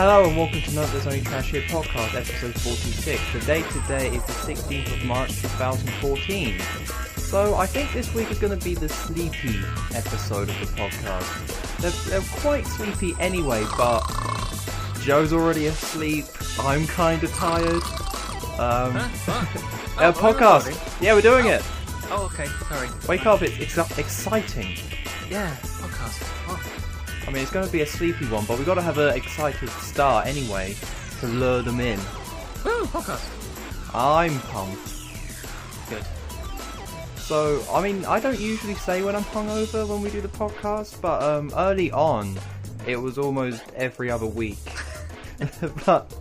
Hello and welcome to Note There's Only Trash Here podcast, episode 46. The date today is the 16th of March 2014. So I think this week is going to be the sleepy episode of the podcast. They're quite sleepy anyway, but Joe's already asleep, I'm kind of tired. Podcast! Yeah, we're doing it! Oh, okay, sorry. Wake up, it's exciting. Yeah, podcast. Oh. I mean, it's going to be a sleepy one, but we've got to have an excited start anyway to lure them in. Woo, podcast. I'm pumped. Good. So, I mean, I don't usually say when I'm hungover when we do the podcast, but early on, it was almost every other week. But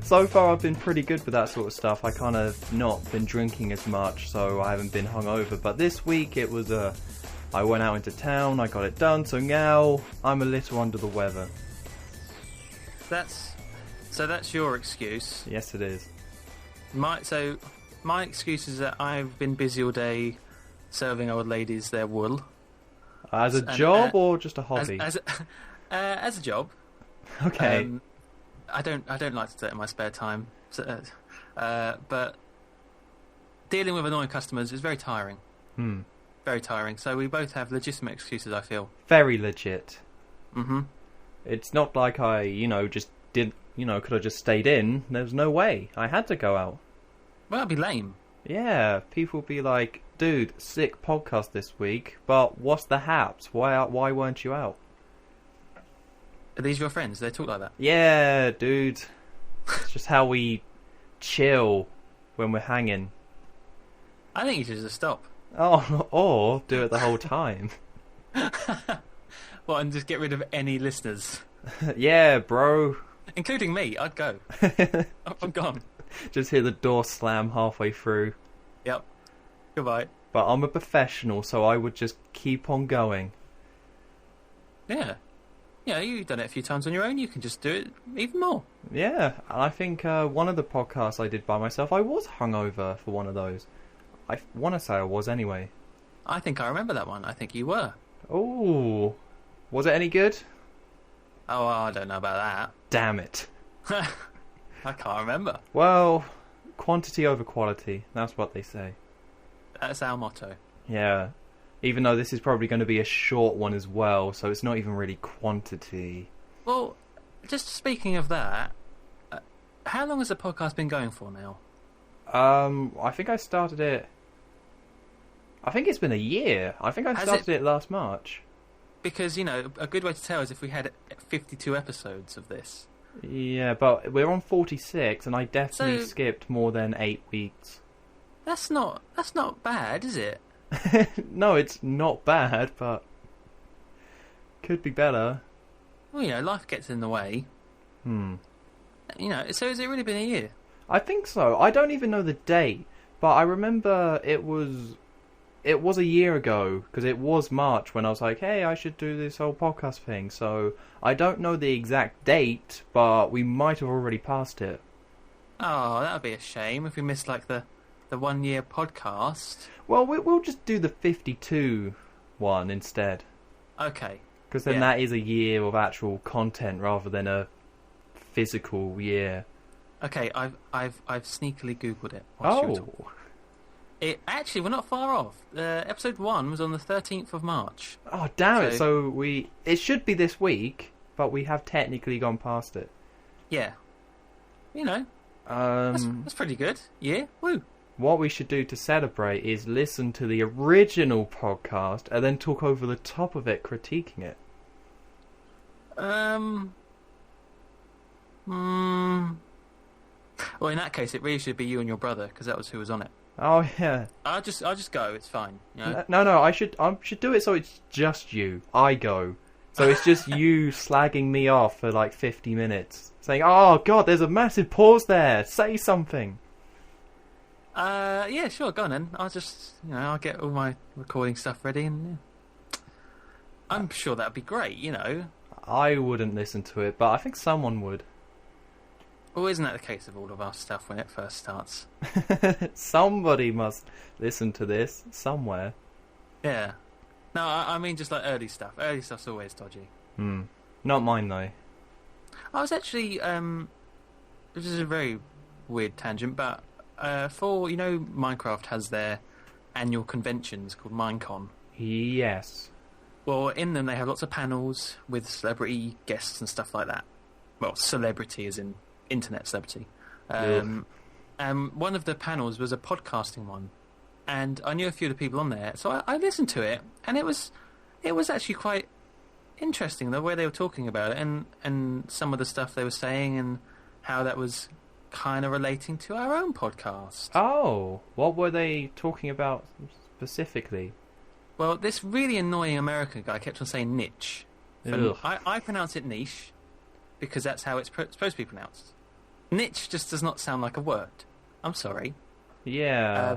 so far I've been pretty good with that sort of stuff. I kind of not been drinking as much, so I haven't been hungover. But this week it was I went out into town, I got it done, so now I'm a little under the weather. That's your excuse. Yes, it is. My excuse is that I've been busy all day serving old ladies their wool. As a job or just a hobby? As a job. Okay. I don't like to do it in my spare time, but dealing with annoying customers is very tiring. Very tiring. So we both have legitimate excuses, I feel. Very legit. Mm-hmm. It's not like I, just could have just stayed in. There's no way. I had to go out. Well, that'd be lame. Yeah, people be like, dude, sick podcast this week, but what's the haps? Why weren't you out? Are these your friends? They talk like that? Yeah, dude. It's just how we chill when we're hanging. I think you should just stop. Oh, or do it the whole time. Well, and just get rid of any listeners. Yeah, bro. Including me, I'd go. I'm gone. Just hear the door slam halfway through. Yep. Goodbye. But I'm a professional, so I would just keep on going. Yeah. Yeah, you've done it a few times on your own. You can just do it even more. Yeah, and I think one of the podcasts I did by myself, I was hungover for one of those. I want to say I was anyway. I think I remember that one. I think you were. Ooh. Was it any good? Oh, I don't know about that. Damn it. I can't remember. Well, quantity over quality. That's what they say. That's our motto. Yeah. Even though this is probably going to be a short one as well, so it's not even really quantity. Well, just speaking of that, how long has the podcast been going for now? I think I started it... I think it's been a year. I think I started it last March. Because, a good way to tell is if we had 52 episodes of this. Yeah, but we're on 46, and I definitely skipped more than 8 weeks. That's not bad, is it? No, it's not bad, but could be better. Well, life gets in the way. So has it really been a year? I think so. I don't even know the date, but I remember it was a year ago, because it was March when I was like, hey, I should do this whole podcast thing. So I don't know the exact date, but we might have already passed it. Oh, that would be a shame if we missed the 1 year podcast. Well, we'll just do the 52 one instead. Okay. Because then that is a year of actual content rather than a physical year. Okay, I've sneakily Googled it. It actually, we're not far off. Episode 1 was on the 13th of March. Oh, damn it. So it should be this week, but we have technically gone past it. Yeah. That's pretty good. Yeah, woo. What we should do to celebrate is listen to the original podcast and then talk over the top of it, critiquing it. Well, in that case, it really should be you and your brother, because that was who was on it. Oh yeah. I'll just go. It's fine. No. I should do it so it's just you. I go. So it's just you slagging me off for 50 minutes, saying, "Oh God, there's a massive pause there. Say something." Yeah, sure. Go on then. I'll just I'll get all my recording stuff ready, and I'm sure that'd be great. I wouldn't listen to it, but I think someone would. Well, isn't that the case of all of our stuff when it first starts? Somebody must listen to this somewhere. Yeah. No, I mean just early stuff. Early stuff's always dodgy. Not mine though. I was actually, this is a very weird tangent, but for, Minecraft has their annual conventions called Minecon. Yes. Well, in them they have lots of panels with celebrity guests and stuff like that. Well, celebrity as in internet celebrity. One of the panels was a podcasting one, and I knew a few of the people on there, so I listened to it, and it was actually quite interesting the way they were talking about it, and some of the stuff they were saying, and how that was kind of relating to our own podcast. Oh, what were they talking about specifically? Well, this really annoying American guy kept on saying niche. I pronounce it niche because that's how it's supposed to be pronounced. Niche just does not sound like a word. I'm sorry. Yeah.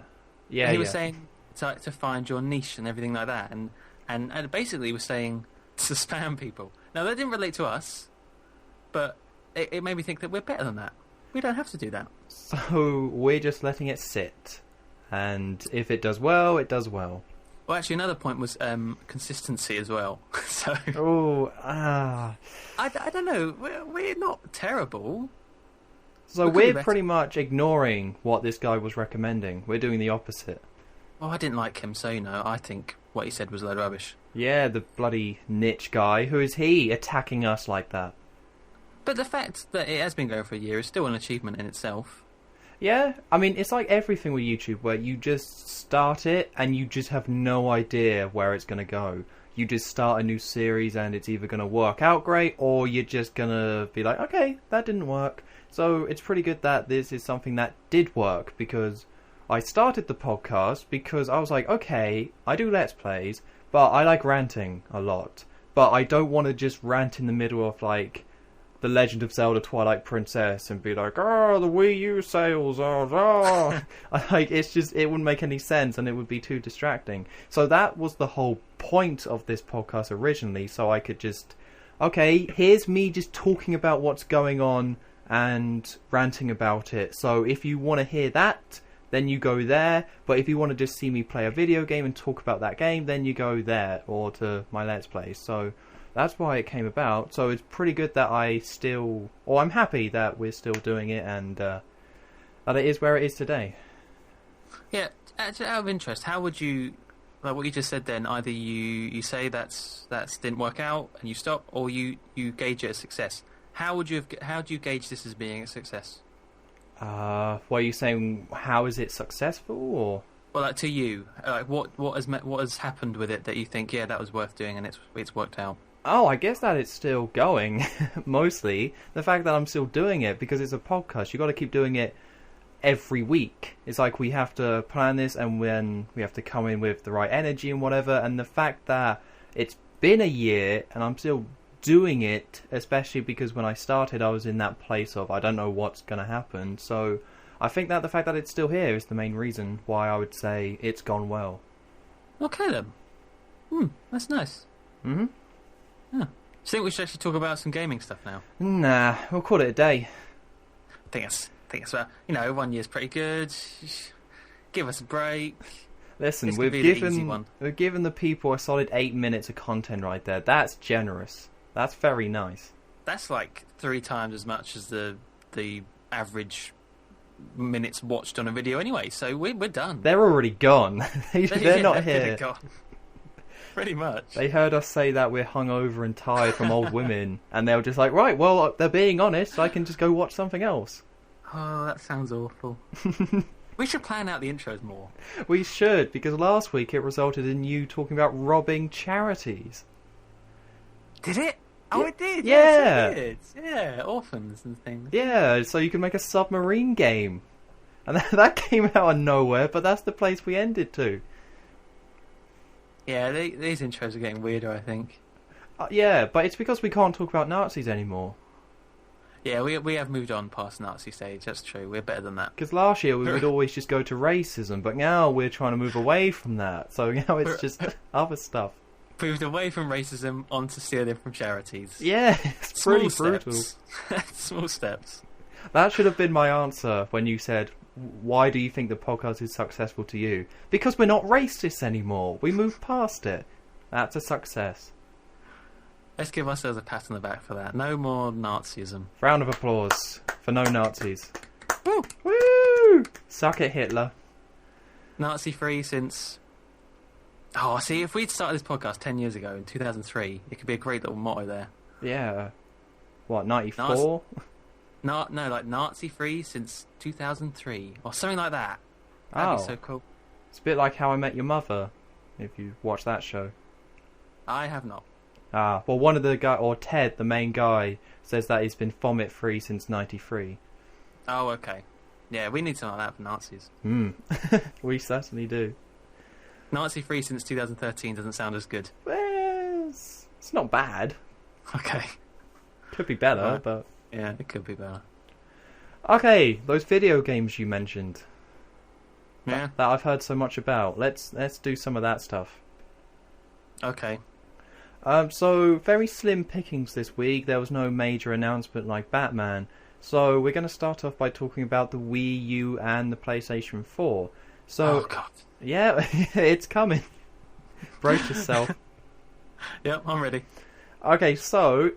He was saying to find your niche and everything like that, and basically was saying to spam people. Now, that didn't relate to us, but it made me think that we're better than that. We don't have to do that. So we're just letting it sit, and if it does well, it does well. Well, actually, another point was consistency as well. So. I don't know. We're not terrible. So we're pretty much ignoring what this guy was recommending. We're doing the opposite. Well, I didn't like him, so I think what he said was a load of rubbish. Yeah, the bloody niche guy. Who is he attacking us like that? But the fact that it has been going for a year is still an achievement in itself. Yeah, I mean, it's like everything with YouTube, where you just start it and you just have no idea where it's going to go. You just start a new series and it's either going to work out great, or you're just going to be like, okay, that didn't work. So it's pretty good that this is something that did work, because I started the podcast because I was like, okay, I do Let's Plays, but I like ranting a lot. But I don't want to just rant in the middle of, like, The Legend of Zelda Twilight Princess and be like, the Wii U sales are, like, it wouldn't make any sense and it would be too distracting. So that was the whole point of this podcast originally, so I could just, okay, here's me just talking about what's going on and ranting about it. So if you want to hear that, then you go there, but if you want to just see me play a video game and talk about that game, then you go there, or to my Let's Play. So that's why it came about. So it's pretty good that I'm happy that we're still doing it, and that it is where it is today. Yeah, out of interest, how would you, like what you just said then, either you say that's didn't work out and you stop, or you gauge it as success. How do you gauge this as being a success? What are you saying? How is it successful, or? Well, like to you, like what has happened with it that you think, yeah, that was worth doing and it's worked out? Oh, I guess that it's still going. Mostly the fact that I'm still doing it, because it's a podcast. You got to keep doing it every week. It's like we have to plan this, and when we have to come in with the right energy and whatever. And the fact that it's been a year and I'm still doing it, especially because when I started I was in that place of I don't know what's going to happen. So I think that the fact that it's still here is the main reason why I would say it's gone well. Okay then. That's nice. Mm-hmm. Yeah. Do you think we should actually talk about some gaming stuff now? Nah, we'll call it a day. I think it's 1 year's pretty good. Give us a break. Listen, we've given the people a solid 8 minutes of content right there. That's generous. That's very nice. That's like 3 times as much as the average minutes watched on a video anyway, so we're done. They're already gone. They're not here. Gone. Pretty much. They heard us say that we're hungover and tired from old women, and they were just like, right, well, they're being honest, so I can just go watch something else. Oh, that sounds awful. We should plan out the intros more. We should, because last week it resulted in you talking about robbing charities. Did it? Oh, it did. Yeah. Yes, it did. Yeah, orphans and things. Yeah, so you can make a submarine game. And that came out of nowhere, but that's the place we ended to. Yeah, these intros are getting weirder, I think. Yeah, but it's because we can't talk about Nazis anymore. Yeah, we have moved on past Nazi stage, that's true. We're better than that. Because last year we would always just go to racism, but now we're trying to move away from that. So now it's just other stuff. Moved away from racism onto stealing from charities. Yeah, it's pretty brutal. Small steps. That should have been my answer when you said, why do you think the podcast is successful to you? Because we're not racist anymore. We moved past it. That's a success. Let's give ourselves a pat on the back for that. No more Nazism. Round of applause for no Nazis. Woo! Woo! Suck it, Hitler. Nazi-free since... Oh, see, if we'd started this podcast 10 years ago, in 2003, it could be a great little motto there. Yeah. What, 94? No, like Nazi-free since 2003, or something like that. That'd be so cool. It's a bit like How I Met Your Mother, if you watch that show. I have not. Ah, well, one of the guy, or Ted, the main guy, says that he's been vomit-free since 93. Oh, okay. Yeah, we need something like that for Nazis. We certainly do. Nazi-free since 2013 doesn't sound as good. Well, it's not bad. Okay. Could be better, but... Yeah, it could be better. Okay, those video games you mentioned. Yeah. That I've heard so much about. Let's do some of that stuff. Okay. So, very slim pickings this week. There was no major announcement like Batman. So, we're going to start off by talking about the Wii U and the PlayStation 4. So, oh, God. Yeah, it's coming. Brace yourself. Yep, I'm ready. Okay, so,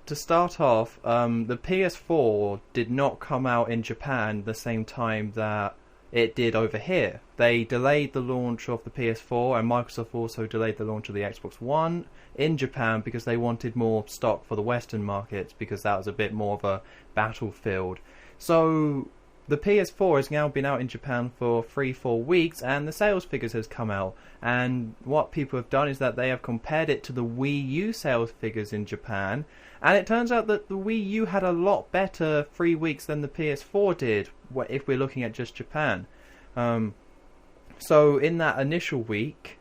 to start off, the PS4 did not come out in Japan the same time that it did over here. They delayed the launch of the PS4, and Microsoft also delayed the launch of the Xbox One in Japan because they wanted more stock for the Western markets, because that was a bit more of a battlefield. So the PS4 has now been out in Japan for 3-4 weeks, and the sales figures has come out. And what people have done is that they have compared it to the Wii U sales figures in Japan, and it turns out that the Wii U had a lot better 3 weeks than the PS4 did, if we're looking at just Japan. So in that initial week,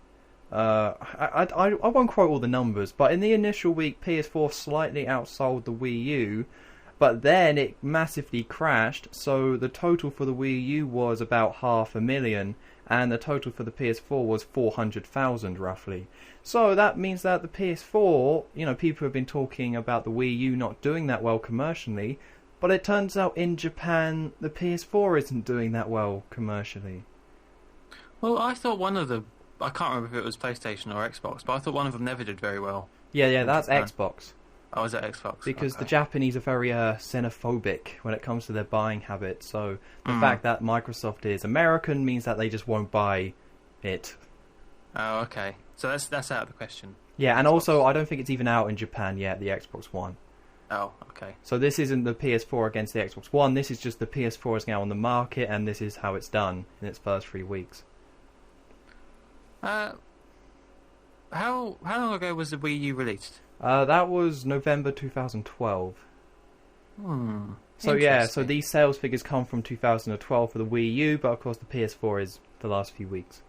I won't quote all the numbers, but in the initial week, PS4 slightly outsold the Wii U, but then it massively crashed, so the total for the Wii U was about 500,000, and the total for the PS4 was 400,000 roughly. So that means that the PS4, people have been talking about the Wii U not doing that well commercially, but it turns out in Japan, the PS4 isn't doing that well commercially. Well, I thought one of the... I can't remember if it was PlayStation or Xbox, but I thought one of them never did very well. Yeah, that's Xbox. Oh, is that Xbox? Because okay. The Japanese are very xenophobic when it comes to their buying habits. So the fact that Microsoft is American means that they just won't buy it. Oh, okay. So that's out of the question. Yeah, and Xbox. also I don't think it's even out in Japan yet, the Xbox One. Oh, okay. So this isn't the PS4 against the Xbox One. This is just the PS4 is now on the market, and this is how it's done in its first 3 weeks. How long ago was the Wii U released? That was November 2012. So yeah, so these sales figures come from 2012 for the Wii U, but of course the PS4 is the last few weeks.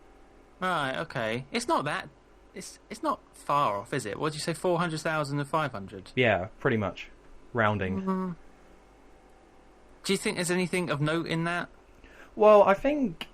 Right, okay. It's not that... It's not far off, is it? What did you say, 400,000 and 500? Yeah, pretty much. Rounding. Mm-hmm. Do you think there's anything of note in that? Well, I think...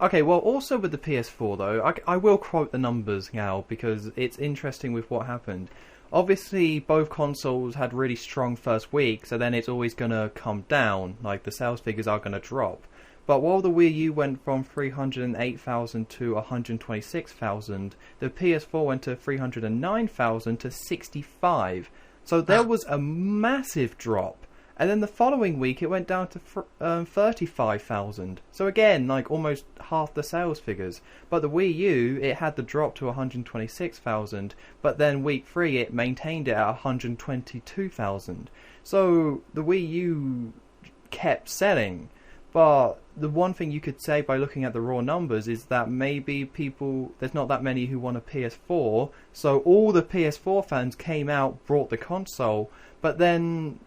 Okay, well, also with the PS4, though, I will quote the numbers now, because it's interesting with what happened. Obviously, both consoles had really strong first week, so then it's always going to come down, like the sales figures are going to drop. But while the Wii U went from 308,000 to 126,000, the PS4 went to 309,000 to 65. So there was a massive drop. And then the following week it went down to 35,000. So again, like almost half the sales figures. But the Wii U, it had the drop to 126,000. But then week 3 it maintained it at 122,000. So the Wii U kept selling. But the one thing you could say by looking at the raw numbers is that maybe there's not that many who want a PS4. So all the PS4 fans came out, brought the console. But then...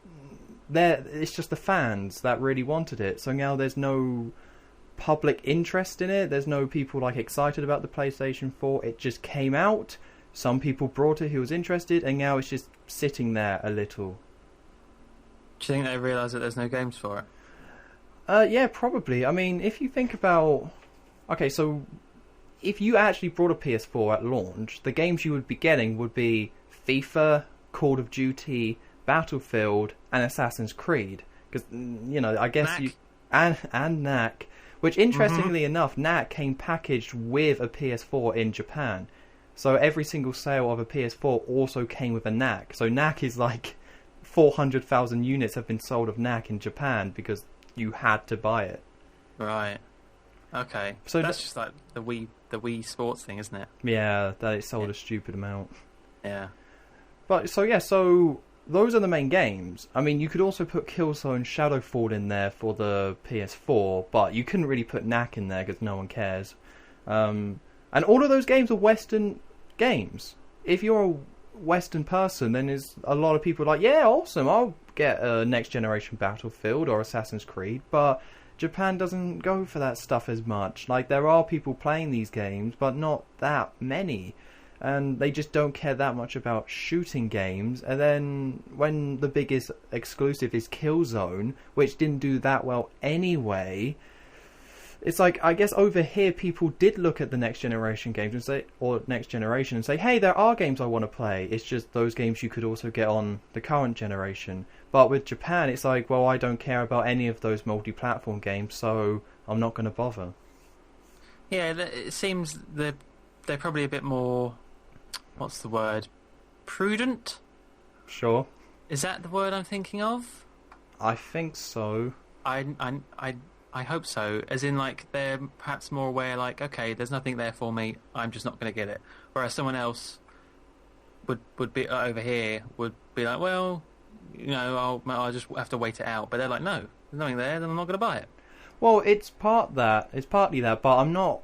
it's just the fans that really wanted it. So now there's no public interest in it. There's no people like excited about the PlayStation 4. It just came out. Some people brought it who was interested, and now it's just sitting there a little. Do you think they realise that there's no games for it? Yeah, probably. I mean, if you think about... Okay, so if you actually brought a PS4 at launch, the games you would be getting would be FIFA, Call of Duty, Battlefield, and Assassin's Creed. Because, I guess Knack. you... And Knack. Which, interestingly enough, Knack came packaged with a PS4 in Japan. So every single sale of a PS4 also came with a NAC. So NAC is like 400,000 units have been sold of NAC in Japan because you had to buy it. Right. Okay. So that's just like the Wii Sports thing, isn't it? Yeah, that it sold a stupid amount. Yeah. But so those are the main games. I mean, you could also put Killzone Shadowfall in there for the PS4, but you couldn't really put NAC in there because no one cares. And all of those games are Western games. If you're a Western person, then there's a lot of people like, yeah, awesome, I'll get a next generation Battlefield or Assassin's Creed, but Japan doesn't go for that stuff as much. Like, there are people playing these games, but not that many. And they just don't care that much about shooting games. And then when the biggest exclusive is Killzone, which didn't do that well anyway, it's like, I guess over here people did look at the next generation games and say, or next generation and say, hey, there are games I want to play. It's just those games you could also get on the current generation. But with Japan, it's like, well, I don't care about any of those multi-platform games, so I'm not going to bother. Yeah, it seems they're probably a bit more, what's the word, prudent? Sure. Is that the word I'm thinking of? I think so. I hope so. As in, like, they're perhaps more aware, like, okay, there's nothing there for me, I'm just not going to get it. Whereas someone else would be over here would be like, well, you know, I'll just have to wait it out. But they're like, no, there's nothing there, then I'm not going to buy it. Well, it's partly that, but I'm not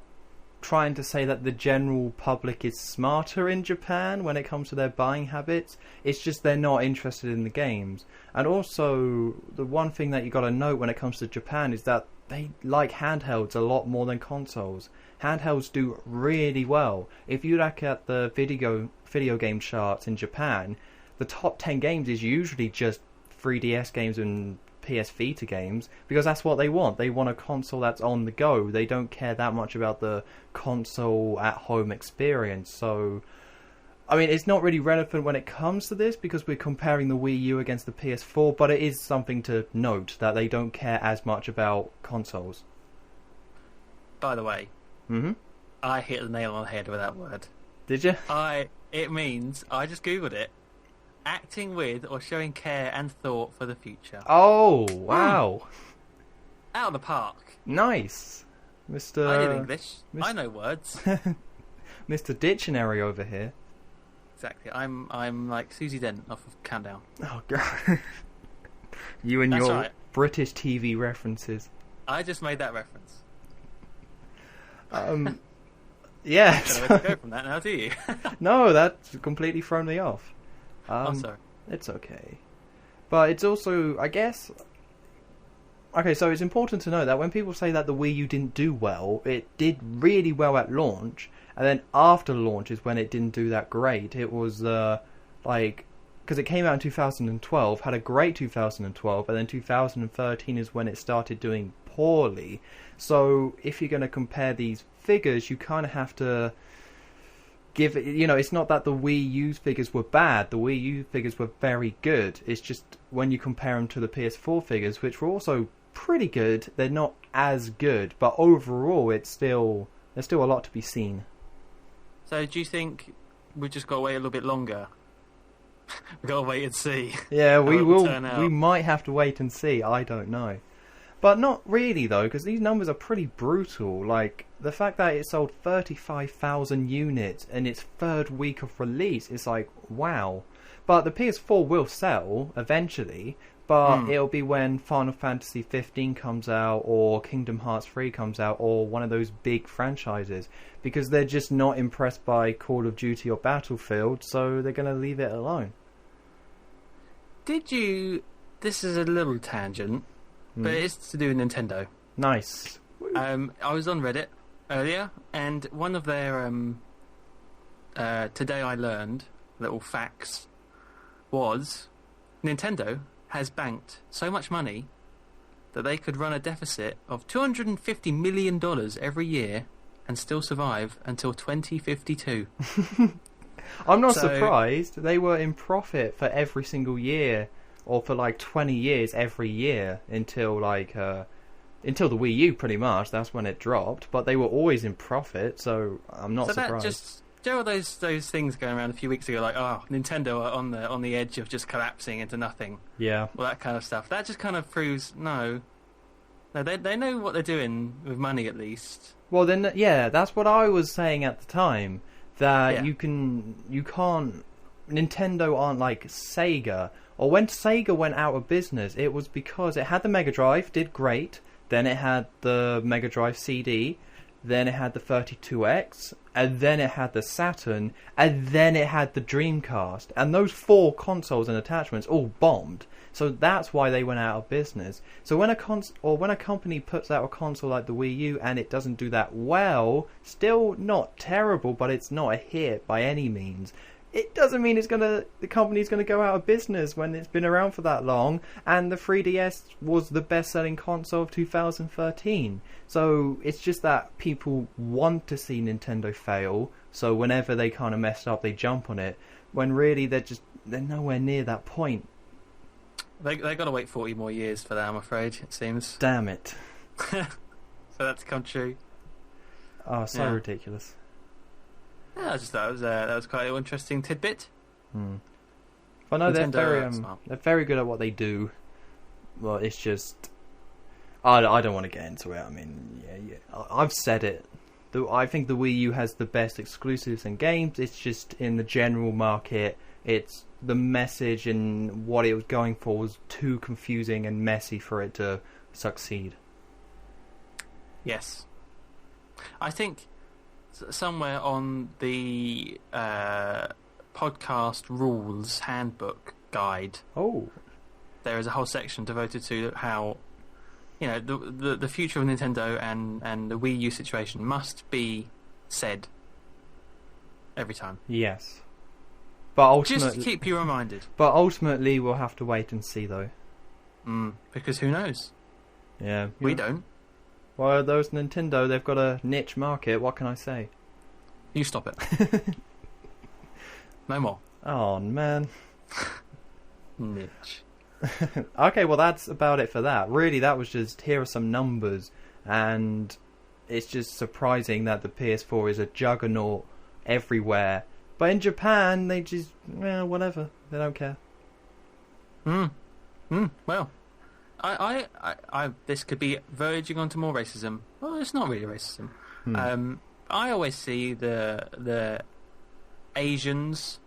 trying to say that the general public is smarter in Japan when it comes to their buying habits. It's just they're not interested in the games. And also, the one thing that you got to note when it comes to Japan is that they like handhelds a lot more than consoles. Handhelds do really well. If you look at the video game charts in Japan, the top 10 games is usually just 3DS games and PS Vita games, because that's what they want. They want a console that's on the go. They don't care that much about the console at home experience. So, I mean, it's not really relevant when it comes to this because we're comparing the Wii U against the PS4, but it is something to note that they don't care as much about consoles. By the way, I hit the nail on the head with that word. Did you? It means, I just googled it, acting with or showing care and thought for the future. Oh, wow. Out of the park. Nice. Mr. I did English. I know words. Mr. Dictionary over here. Exactly. I'm like Susie Dent off of Countdown. Oh, God. You and That's your right. British TV references. I just made that reference. Yeah. I don't know where to go from that now, do you? No, that's completely thrown me off. I'm sorry. It's okay. But it's also, I guess... Okay, so it's important to know that when people say that the Wii U didn't do well, it did really well at launch, and then after launch is when it didn't do that great. It was, because it came out in 2012, had a great 2012, and then 2013 is when it started doing poorly. So if you're going to compare these figures, you kind of have to give it, it's not that the Wii U figures were bad. The Wii U figures were very good. It's just when you compare them to the PS4 figures, which were also pretty good, they're not as good. But overall, there's still a lot to be seen. So do you think we've just got to wait a little bit longer? We've got to wait and see. Yeah, we will. Turn out. We might have to wait and see. I don't know. But not really, though, because these numbers are pretty brutal. Like, the fact that it sold 35,000 units in its third week of release is like, wow. But the PS4 will sell eventually, but it'll be when Final Fantasy 15 comes out, or Kingdom Hearts 3 comes out, or one of those big franchises. Because they're just not impressed by Call of Duty or Battlefield, so they're going to leave it alone. This is a little tangent, but it's to do with Nintendo. Nice. I was on Reddit earlier, and one of their Today I Learned little facts was Nintendo has banked so much money that they could run a deficit of $250 million every year and still survive until 2052. I'm not surprised. They were in profit for every single year, or for like 20 years every year until the Wii U, pretty much. That's when it dropped. But they were always in profit, so I'm not surprised. That just Do you know those things going around a few weeks ago, like, oh, Nintendo are on the edge of just collapsing into nothing? Yeah. All that kind of stuff. That just kind of proves no, they know what they're doing with money at least. Well, then, yeah, that's what I was saying at the time. That you can't. Nintendo aren't like Sega. Or when Sega went out of business, it was because it had the Mega Drive, did great. Then it had the Mega Drive CD. Then it had the 32X, and then it had the Saturn, and then it had the Dreamcast. And those 4 consoles and attachments all bombed. So that's why they went out of business. So when a company puts out a console like the Wii U and it doesn't do that well, still not terrible, but it's not a hit by any means. It doesn't mean the company's gonna go out of business when it's been around for that long, and the 3DS was the best-selling console of 2013. So it's just that people want to see Nintendo fail, so whenever they kind of mess up, they jump on it, when really they're nowhere near that point. They got to wait 40 more years for that, I'm afraid, it seems. Damn it. For that to come true. Oh, so ridiculous. Yeah, I just thought that was quite an interesting tidbit. Well, no, Nintendo, they're very good at what they do. Well, it's just I don't want to get into it. I mean, I've said it. I think the Wii U has the best exclusives and games. It's just in the general market, it's the message and what it was going for was too confusing and messy for it to succeed. Yes, I think somewhere on the podcast rules handbook guide, there is a whole section devoted to how, you know, the future of Nintendo and the Wii U situation must be said every time. Yes, but ultimately, just to keep you reminded. But ultimately, we'll have to wait and see, though. Because who knows? Yeah, we don't. Well, those Nintendo, they've got a niche market. What can I say? You stop it. No more. Oh, man. Niche. Okay, well, that's about it for that. Really, that was just, here are some numbers, and it's just surprising that the PS4 is a juggernaut everywhere. But in Japan, they just, whatever. They don't care. Well, I this could be verging onto more racism. Well, it's not really racism. I always see the Asians.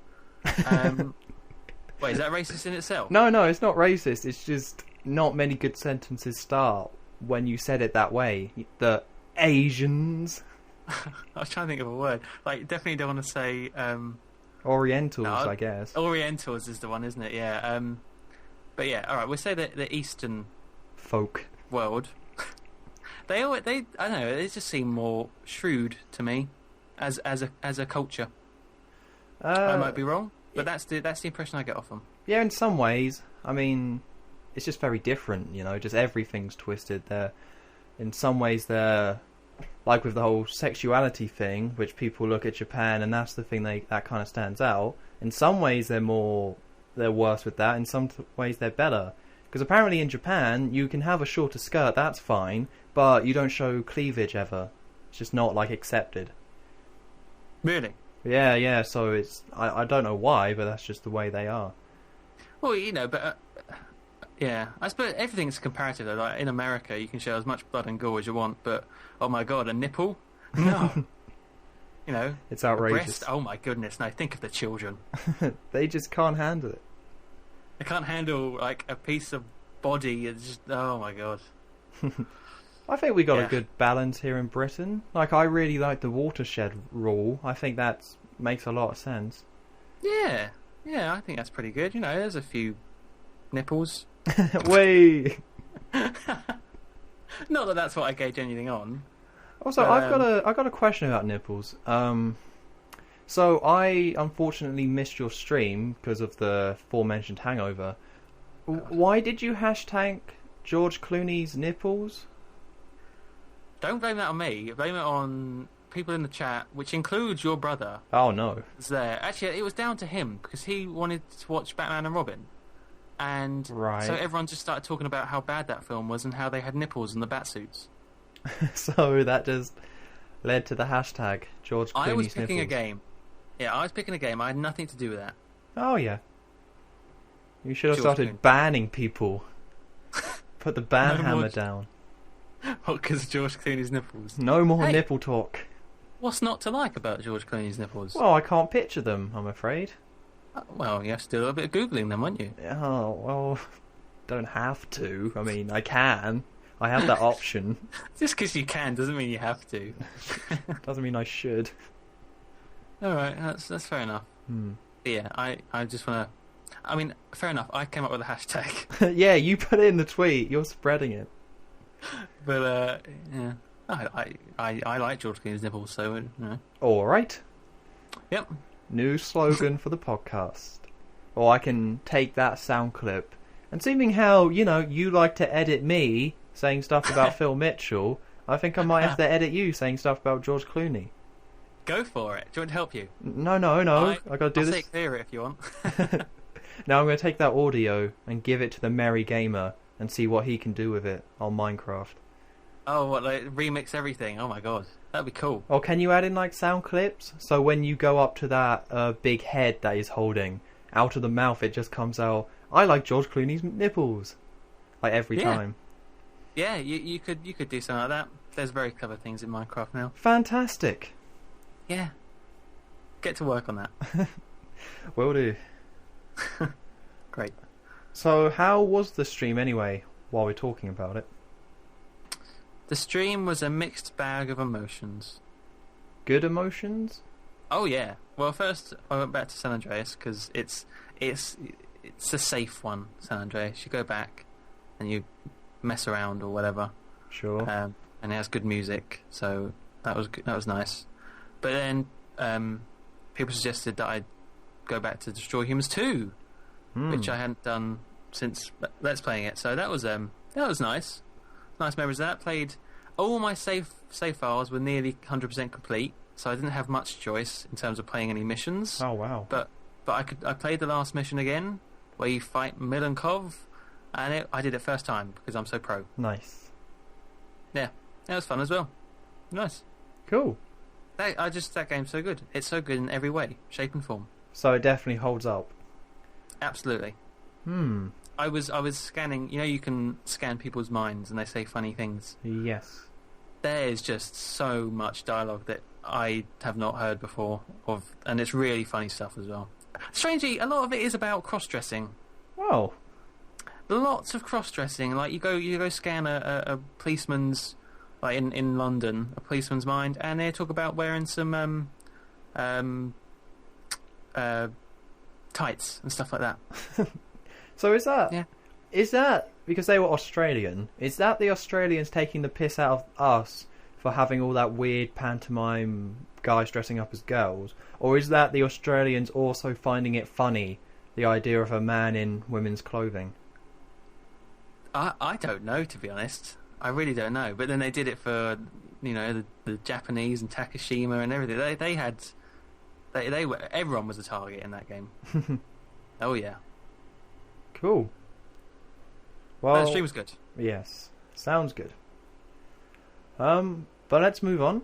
Wait, is that racist in itself? No, it's not racist. It's just not many good sentences start when you said it that way. The Asians. I was trying to think of a word. Like, definitely don't want to say Orientals, I guess. Orientals is the one, isn't it? Yeah. But yeah, all right. We'll say that the Eastern folk world. They I don't know. They just seem more shrewd to me as a culture. I might be wrong, but that's the impression I get off them. Yeah, in some ways. I mean, it's just very different. You know, just everything's twisted. In some ways, they're like with the whole sexuality thing, which people look at Japan, and that's the thing that kind of stands out. In some ways, they're worse with that. In some ways, they're better. Because apparently in Japan, you can have a shorter skirt, that's fine, but you don't show cleavage ever. It's just not, like, accepted. Really? Yeah, so it's... I don't know why, but that's just the way they are. Well, you know, but... yeah, I suppose everything's comparative, though. Like, in America, you can show as much blood and gore as you want, but, oh my god, a nipple? No. You know? It's outrageous. A breast? Oh my goodness, no, think of the children. They just can't handle it. They can't handle, like, a piece of body. It's just, oh my god. I think we got a good balance here in Britain. Like, I really like the watershed rule. I think that makes a lot of sense. Yeah, I think that's pretty good. You know, there's a few nipples. Wait. Not that that's what I gauge anything on. Also, I've got a question about nipples. So I unfortunately missed your stream because of the aforementioned hangover. Why did you hashtag George Clooney's nipples? Don't blame that on me. Blame it on people in the chat, which includes your brother. Oh no. There. Actually, it was down to him because he wanted to watch Batman and Robin. And so everyone just started talking about how bad that film was and how they had nipples in the batsuits. So that just led to the hashtag George Clooney's nipples. I was picking a game. Yeah, I was picking a game. I had nothing to do with that. Oh, yeah. You should have George started Clooney. banning people. Put the ban No hammer more- down. What, because George Clooney's nipples? No more Hey. nipple talk. What's not to like about George Clooney's nipples? Well, I can't picture them, I'm afraid. Well, you have to do a little bit of Googling them, won't you? Oh, well, don't have to. I mean, I can. I have that option. Just because you can doesn't mean you have to. Doesn't mean I should. Alright, that's fair enough. But yeah, I just want to... I mean, fair enough, I came up with a hashtag. Yeah, you put it in the tweet. You're spreading it. But, yeah. I like George Clooney's nipples, so, you know. Alright. Yep. New slogan for the podcast. Or I can take that sound clip. And seeming how, you like to edit me saying stuff about Phil Mitchell, I think I might have to edit you saying stuff about George Clooney. Go for it. Do you want to help you? No. I gotta do I'll this. say it clearer if you want. Now I'm gonna take that audio and give it to the Merry Gamer and see what he can do with it on Minecraft. Oh, what, like, remix everything? Oh my god. That'd be cool. Or can you add in, like, sound clips? So when you go up to that big head that he's holding, out of the mouth it just comes out, I like George Clooney's nipples. Like, every time. Yeah, you could do something like that. There's very clever things in Minecraft now. Fantastic. Yeah. Get to work on that. Will do. Great. So how was the stream anyway, while we're talking about it? The stream was a mixed bag of emotions. Good emotions? Oh yeah. Well, first I went back to San Andreas because it's a safe one. San Andreas. You go back and you mess around or whatever. Sure. And it has good music, so that was good. That was nice. But then people suggested that I go back to Destroy Humans 2, which I hadn't done since Let's Playing it. So that was nice. Nice memories of that. Played all my save files were nearly 100% complete, so I didn't have much choice in terms of playing any missions. Oh wow! But I played the last mission again, where you fight Milankov, and I did it first time because I'm so pro. Nice. Yeah, that was fun as well. Nice. Cool. That game's so good. It's so good in every way, shape and form. So it definitely holds up. Absolutely. I was scanning. You know, you can scan people's minds and they say funny things. Yes. There's just so much dialogue that I have not heard before and it's really funny stuff as well. Strangely, a lot of it is about cross-dressing. Wow. Lots of cross-dressing. Like you go scan a policeman's, like in London, a policeman's mind, and they talk about wearing some tights and stuff like that. So is that? Yeah. Is that because they were Australian? Is that the Australians taking the piss out of us for having all that weird pantomime guys dressing up as girls, or is that the Australians also finding it funny, the idea of a man in women's clothing? I don't know, to be honest. I really don't know. But then they did it for, the Japanese and Takashima and everything. They were, everyone was a target in that game. Oh yeah. Cool. Well, The stream was good. Yes, sounds good. But let's move on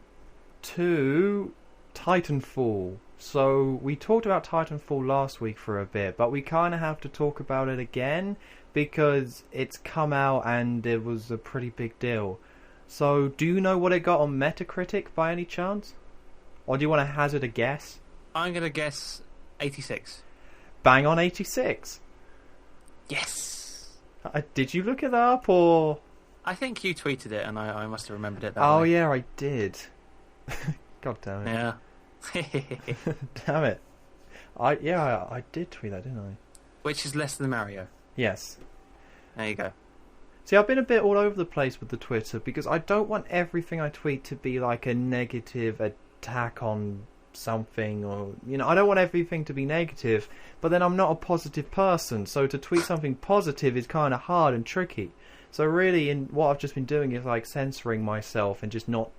to Titanfall. So we talked about Titanfall last week for a bit, but we kind of have to talk about it again because it's come out and it was a pretty big deal. So do you know what it got on Metacritic by any chance? Or do you want to hazard a guess? I'm going to guess 86. Bang on 86. Yes! Did you look it up or... I think you tweeted it and I must have remembered it that Oh way. yeah, I did. God damn it. Yeah. Damn it. I did tweet that, didn't I? Which is less than Mario. Yes. There you go. See, I've been a bit all over the place with the Twitter because I don't want everything I tweet to be like a negative attack on something, or I don't want everything to be negative, but then I'm not a positive person, so to tweet something positive is kind of hard and tricky. So really, what I've just been doing is like censoring myself and just not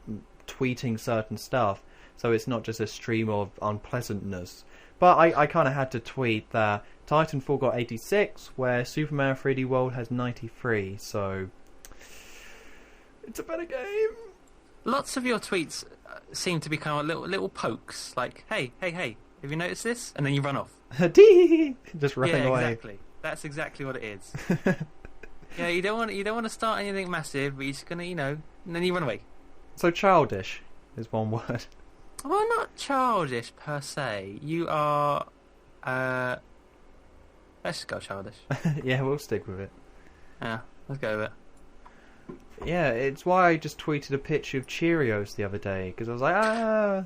tweeting certain stuff, so it's not just a stream of unpleasantness. But I kind of had to tweet that Titanfall got 86, where Superman 3D World has 93, so it's a better game. Lots of your tweets seem to be kind of little pokes, like, hey, Have you noticed this? And then you run off. Just running away. Exactly. That's exactly what it is. Yeah, you don't want to start anything massive, but you're just gonna, and then you run away. So childish is one word. Well, not childish per se. You are. Let's just go childish. Yeah, we'll stick with it. Yeah, let's go with it. Yeah, it's why I just tweeted a picture of Cheerios the other day, because I was like,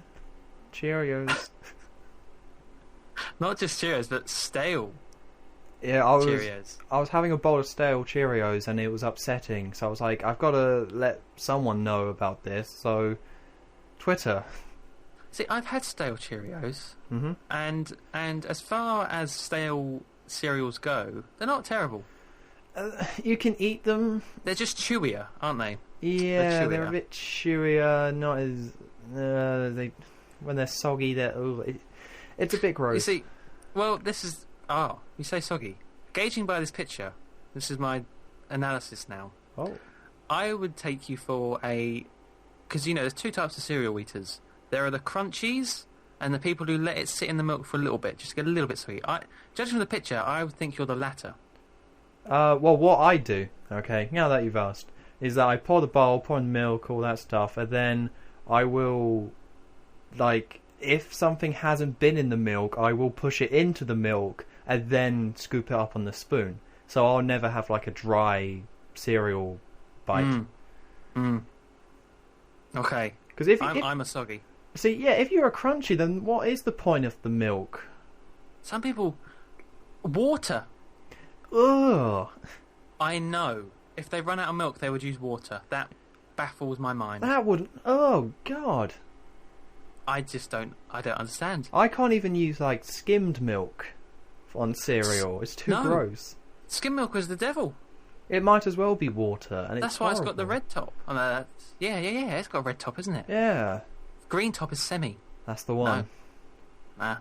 Cheerios. Not just Cheerios, but stale. Yeah, Cheerios. I was having a bowl of stale Cheerios and it was upsetting, so I was like, I've got to let someone know about this, so Twitter. See, I've had stale Cheerios, Mm-hmm. and as far as stale cereals go, they're not terrible. You can eat them. They're just chewier, aren't they? Yeah, they're a bit chewier, not as... when they're soggy, it's a bit gross. You see, well, this is... Oh, you say soggy. Gauging by this picture, this is my analysis now. Oh. I would take you for a... Because, there's two types of cereal eaters. There are the crunchies and the people who let it sit in the milk for a little bit, just to get a little bit sweet. Judging from the picture, I would think you're the latter. Well, what I do, okay, now that you've asked, is that I pour the bowl, pour in milk, all that stuff, and then I will, if something hasn't been in the milk, I will push it into the milk and then scoop it up on the spoon. So I'll never have, a dry cereal bite. Okay. Because I'm a soggy. See, yeah, if you're a crunchy, then what is the point of the milk? Some people... Water. Ugh. I know. If they run out of milk, they would use water. That baffles my mind. That would... Oh, God. I don't understand. I can't even use, skimmed milk on cereal. It's too gross. Skim milk is the devil. It might as well be water, and that's why it's got the red top. Yeah. It's got a red top, isn't it? Yeah. Green top is semi. That's the one. No. Nah.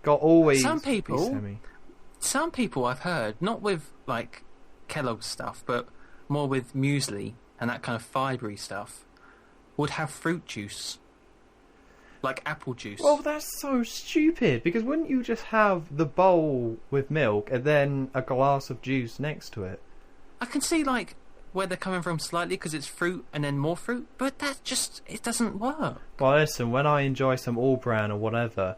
Got always Some be people... semi. Some people I've heard, not with Kellogg's stuff, but more with muesli and that kind of fibrey stuff, would have fruit juice, like apple juice. Well, that's so stupid, because wouldn't you just have the bowl with milk and then a glass of juice next to it? I can see where they're coming from slightly, because it's fruit and then more fruit, but it doesn't work. Well, listen, when I enjoy some all bran or whatever,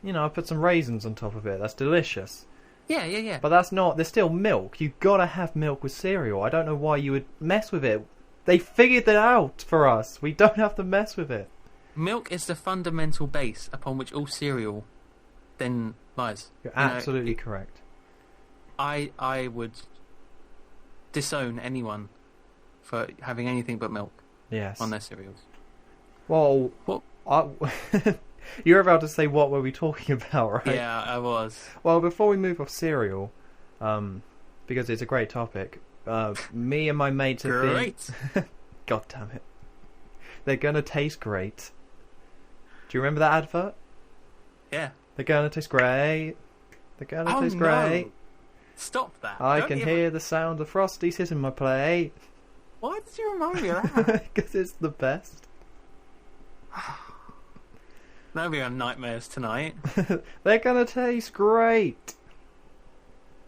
I put some raisins on top of it. That's delicious. Yeah. But there's still milk. You've got to have milk with cereal. I don't know why you would mess with it. They figured that out for us. We don't have to mess with it. Milk is the fundamental base upon which all cereal then lies. You're absolutely correct. I would disown anyone for having anything but milk on their cereals. Well, you're about to say what were we talking about, right? Yeah, I was. Well, before we move off cereal, because it's a great topic, me and my mates have been... God damn it. They're gonna taste great. Do you remember that advert? Yeah. They're gonna taste great. They're gonna taste great. Stop that. I can hear the sound of Frosties hitting my plate. Why did you remind me of that? Because it's the best. Now we're on nightmares tonight. They're gonna taste great.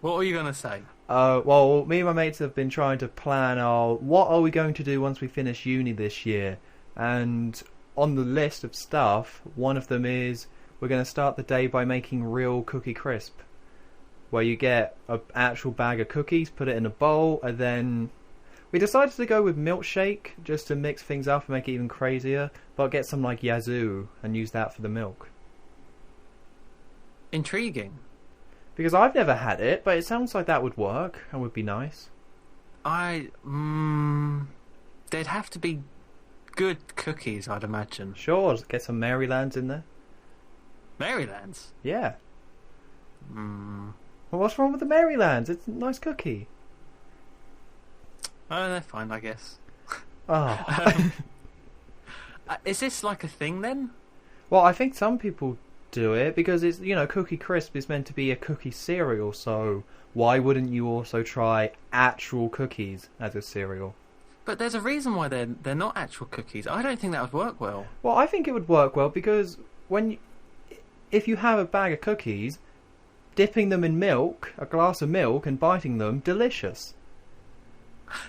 What were you gonna say? Well, me and my mates have been trying to plan what are we going to do once we finish uni this year. And on the list of stuff, one of them is we're going to start the day by making real cookie crisp. Where you get an actual bag of cookies, put it in a bowl, and then... We decided to go with milkshake, just to mix things up and make it even crazier. But get some Yazoo and use that for the milk. Intriguing. Because I've never had it, but it sounds like that would work and would be nice. They'd have to be good cookies, I'd imagine. Sure, get some Marylands in there. Marylands? Yeah. Well, what's wrong with the Marylands? It's a nice cookie. Oh, they're fine, I guess. Oh. Is this a thing then? Well, I think some people do it because it's, Cookie Crisp is meant to be a cookie cereal, so why wouldn't you also try actual cookies as a cereal? But there's a reason why they're not actual cookies. I don't think that would work well. Well, I think it would work well because when if you have a bag of cookies, dipping them in milk, a glass of milk, and biting them, delicious.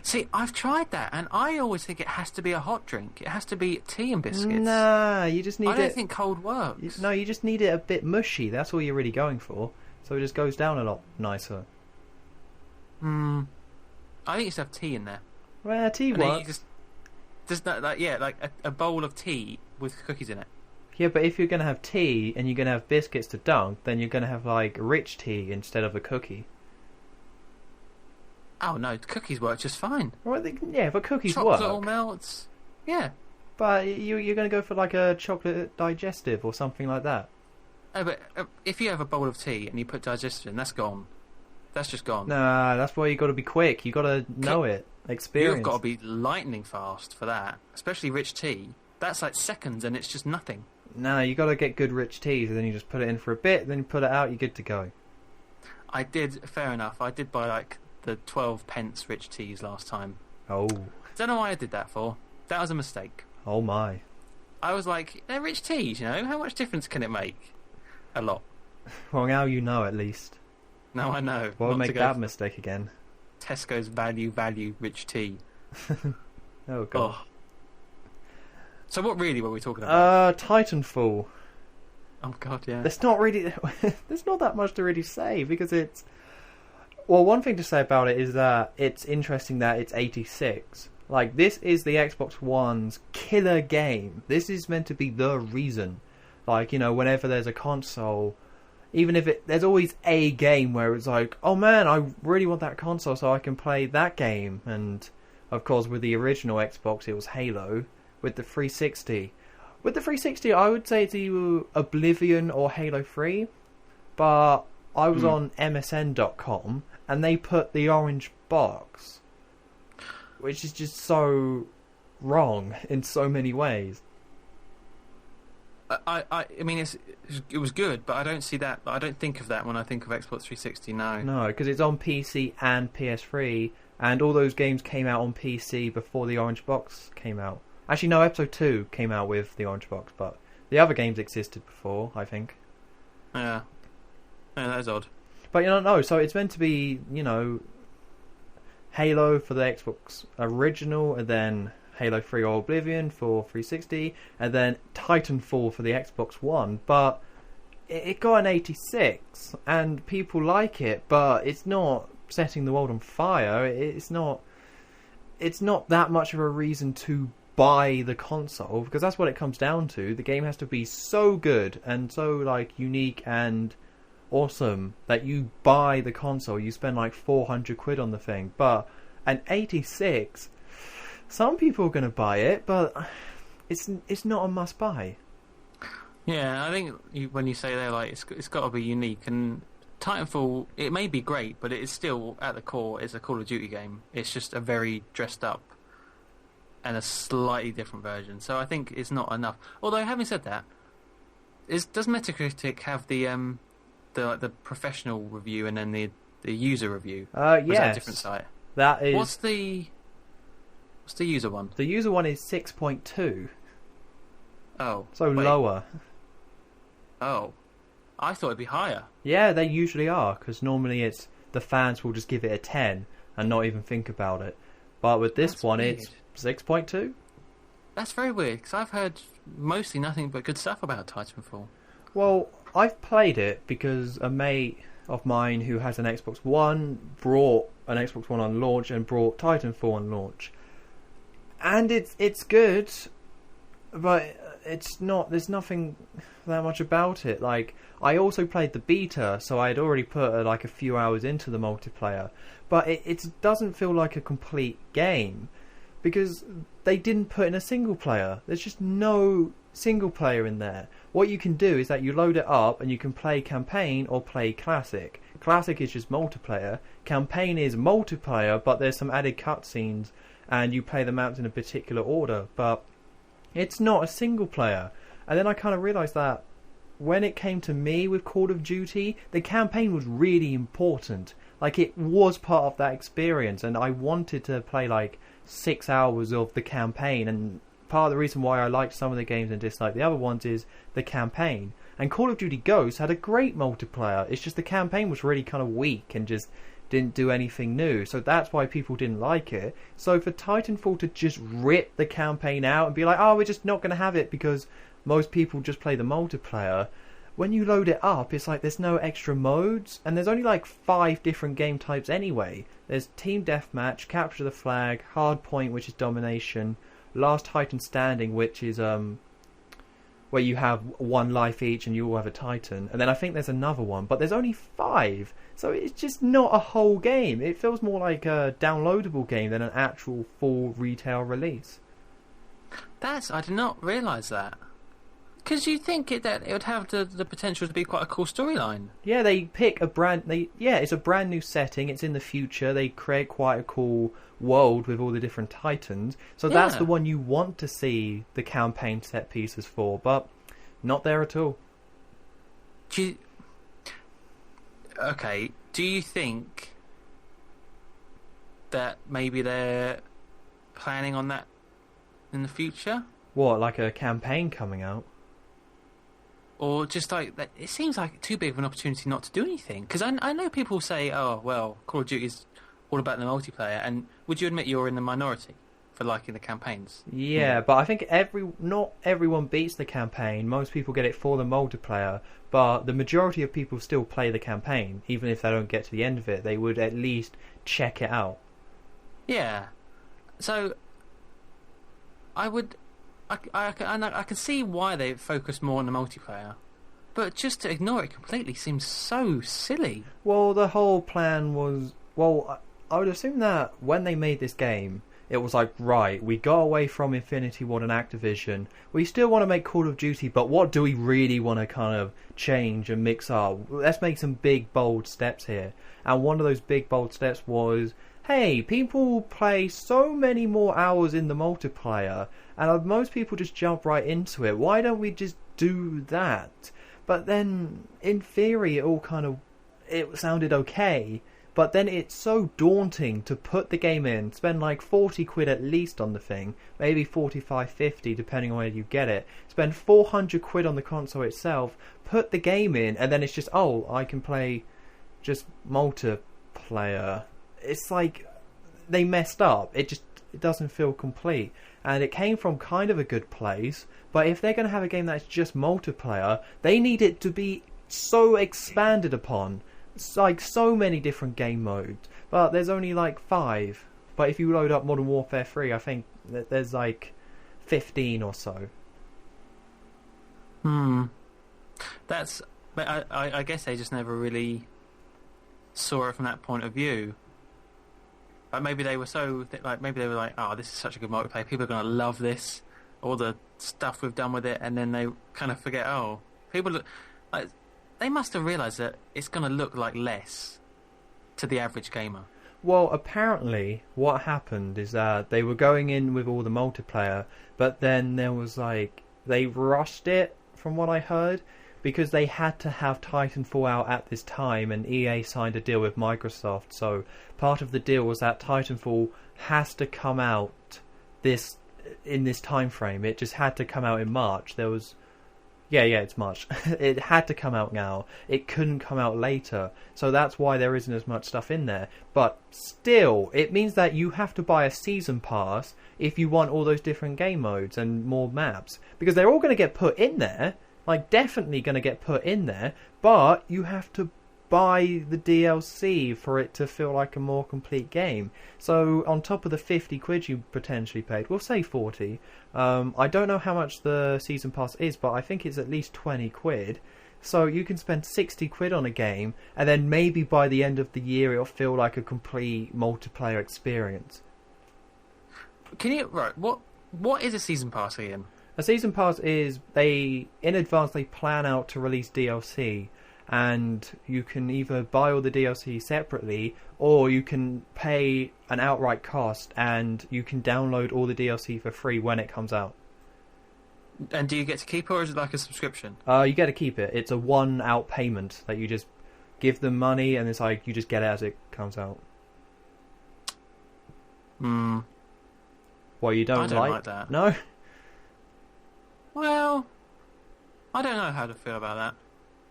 See, I've tried that, and I always think it has to be a hot drink. It has to be tea and biscuits. Nah, you just need it... I don't think cold works. No, you just need it a bit mushy. That's all you're really going for. So it just goes down a lot nicer. I think you should have tea in there. Well, tea and works. Just that, like a bowl of tea with cookies in it. Yeah, but if you're going to have tea and you're going to have biscuits to dunk, then you're going to have, like, rich tea instead of a cookie. Oh, no, cookies work just fine. Well, yeah, but cookies Chocolate work. all melts. Yeah. But you're going to go for, like, a chocolate digestive or something like that. Oh, but if you have a bowl of tea and you put digestive in, that's gone. That's just gone. Nah, that's why you got to be quick. You got to know it. Experience. You've got to be lightning fast for that. Especially rich tea. That's like seconds and it's just nothing. Nah, you got to get good rich teas and then you just put it in for a bit, then you put it out, you're good to go. Fair enough. I did buy like the 12 pence rich teas last time. Oh. Don't know why I did that for. That was a mistake. Oh my. I was like, they're rich teas, you know? How much difference can it make? A lot. Well, now you know at least. Now I know. Won't make that mistake again. Tesco's value rich tea. Oh god. Oh. So what really were we talking about? Titanfall. Oh god, yeah. There's not that much to really say because it's... Well, one thing to say about it is that it's interesting that it's 86. Like, this is the Xbox One's killer game. This is meant to be the reason. Like, you know, whenever there's a console, even if there's always a game where it's like, oh man, I really want that console so I can play that game. And, of course, with the original Xbox, it was Halo. With the 360. With the 360, I would say it's either Oblivion or Halo 3. But I was on MSN.com, and they put the orange box, which is just so wrong in so many ways. I mean, it was good, but I don't see that. I don't think of that when I think of Xbox 360. No, because it's on PC and PS3, and all those games came out on PC before the orange box came out. Actually, no, Episode 2 came out with the orange box, but the other games existed before, I think. Yeah, that is odd. But no, so it's meant to be, Halo for the Xbox original, and then Halo 3 or Oblivion for 360, and then Titanfall for the Xbox One. But it got an 86, and people like it, but it's not setting the world on fire. It's not that much of a reason to buy the console, because that's what it comes down to. The game has to be so good and so unique and awesome that you buy the console. You spend like 400 quid on the thing, but an 86, some people are going to buy it, but it's not a must buy. Yeah, I think when you say they're it's got to be unique, and Titanfall, it may be great, but it is still at the core is a Call of Duty game. It's just a very dressed up and a slightly different version. So I think it's not enough. Although having said that, does Metacritic have the professional review and then the user review? Yes. Is that a different site? That is. What's the user one? The user one is 6.2. Oh. So wait. lower. Oh. I thought it'd be higher. Yeah, they usually are, because normally it's the fans will just give it a 10 and not even think about it. But with this one, weird. It's 6.2. That's very weird, because I've heard mostly nothing but good stuff about Titanfall. Well, I've played it because a mate of mine who has an Xbox One brought an Xbox One on launch and brought Titanfall on launch. And it's good, but it's not. There's nothing that much about it. Like, I also played the beta, so I had already put a few hours into the multiplayer, but it doesn't feel like a complete game because they didn't put in a single player. There's just no single player in there. What you can do is that you load it up and you can play campaign or play classic. Classic is just multiplayer. Campaign is multiplayer, but there's some added cutscenes and you play the maps in a particular order, but it's not a single player. And then I kind of realised that when it came to me with Call of Duty, the campaign was really important. Like, it was part of that experience, and I wanted to play 6 hours of the campaign, and part of the reason why I liked some of the games and disliked the other ones is the campaign. And Call of Duty Ghosts had a great multiplayer. It's just the campaign was really kind of weak and just didn't do anything new. So that's why people didn't like it. So for Titanfall to just rip the campaign out and be like, oh, we're just not going to have it because most people just play the multiplayer. When you load it up, it's like there's no extra modes, and there's only like 5 different game types anyway. There's Team Deathmatch, Capture the Flag, Hardpoint, which is Domination, Last Titan Standing, which is where you have 1 life each and you all have a Titan, and then I think there's another one, but there's only 5, so it's just not a whole game. It feels more like a downloadable game than an actual full retail release. I did not realise that. Because you think that it would have the potential to be quite a cool storyline. Yeah, they pick it's a brand new setting. It's in the future. They create quite a cool world with all the different Titans. So that's the one you want to see the campaign set pieces for, but not there at all. Do you think that maybe they're planning on that in the future? What, like a campaign coming out? Or just like that, it seems like too big of an opportunity not to do anything. Because I know people say, "Oh, well, Call of Duty is all about the multiplayer." And would you admit you're in the minority for liking the campaigns? Yeah, but I think not everyone beats the campaign. Most people get it for the multiplayer, but the majority of people still play the campaign, even if they don't get to the end of it. They would at least check it out. Yeah, so I would. I can see why they focus more on the multiplayer, but just to ignore it completely seems so silly. Well, the whole plan was... Well, I would assume that when they made this game, it was like, right, we got away from Infinity Ward and Activision. We still want to make Call of Duty, but what do we really want to kind of change and mix up? Let's make some big, bold steps here. And one of those big, bold steps was... Hey, people play so many more hours in the multiplayer, and most people just jump right into it. Why don't we just do that? But then, in theory, it sounded okay, but then it's so daunting to put the game in, spend like 40 quid at least on the thing, maybe 45, 50, depending on where you get it, spend 400 quid on the console itself, put the game in, and then it's just, oh, I can play just multiplayer. It's like they messed up. It doesn't feel complete. And it came from kind of a good place, but if they're going to have a game that's just multiplayer, they need it to be so expanded upon. It's like so many different game modes. But there's only like 5. But if you load up Modern Warfare 3, I think that there's like 15 or so. But I guess they just never really saw it from that point of view. Like maybe they were maybe they were like, oh, this is such a good multiplayer. People are going to love this, all the stuff we've done with it, and then they kind of forget. Oh, they must have realised that it's going to look like less to the average gamer. Well, apparently, what happened is that they were going in with all the multiplayer, but then there was they rushed it, from what I heard, because they had to have Titanfall out at this time, and EA signed a deal with Microsoft. So part of the deal was that Titanfall has to come out in this time frame. It just had to come out in March. There was... Yeah, it's March. It had to come out now. It couldn't come out later. So that's why there isn't as much stuff in there. But still, it means that you have to buy a season pass if you want all those different game modes and more maps. Because they're all going to get put in there. Like, definitely going to get put in there, but you have to buy the DLC for it to feel like a more complete game. So, on top of the 50 quid you potentially paid, we'll say 40. I don't know how much the season pass is, but I think it's at least 20 quid. So, you can spend 60 quid on a game, and then maybe by the end of the year it'll feel like a complete multiplayer experience. What is a season pass again? A season pass is in advance they plan out to release DLC, and you can either buy all the DLC separately, or you can pay an outright cost and you can download all the DLC for free when it comes out. And do you get to keep it, or is it like a subscription? You get to keep it. It's a one-out payment that you just give them money, and it's like you just get it as it comes out. Well, you don't like that. No? Well, I don't know how to feel about that.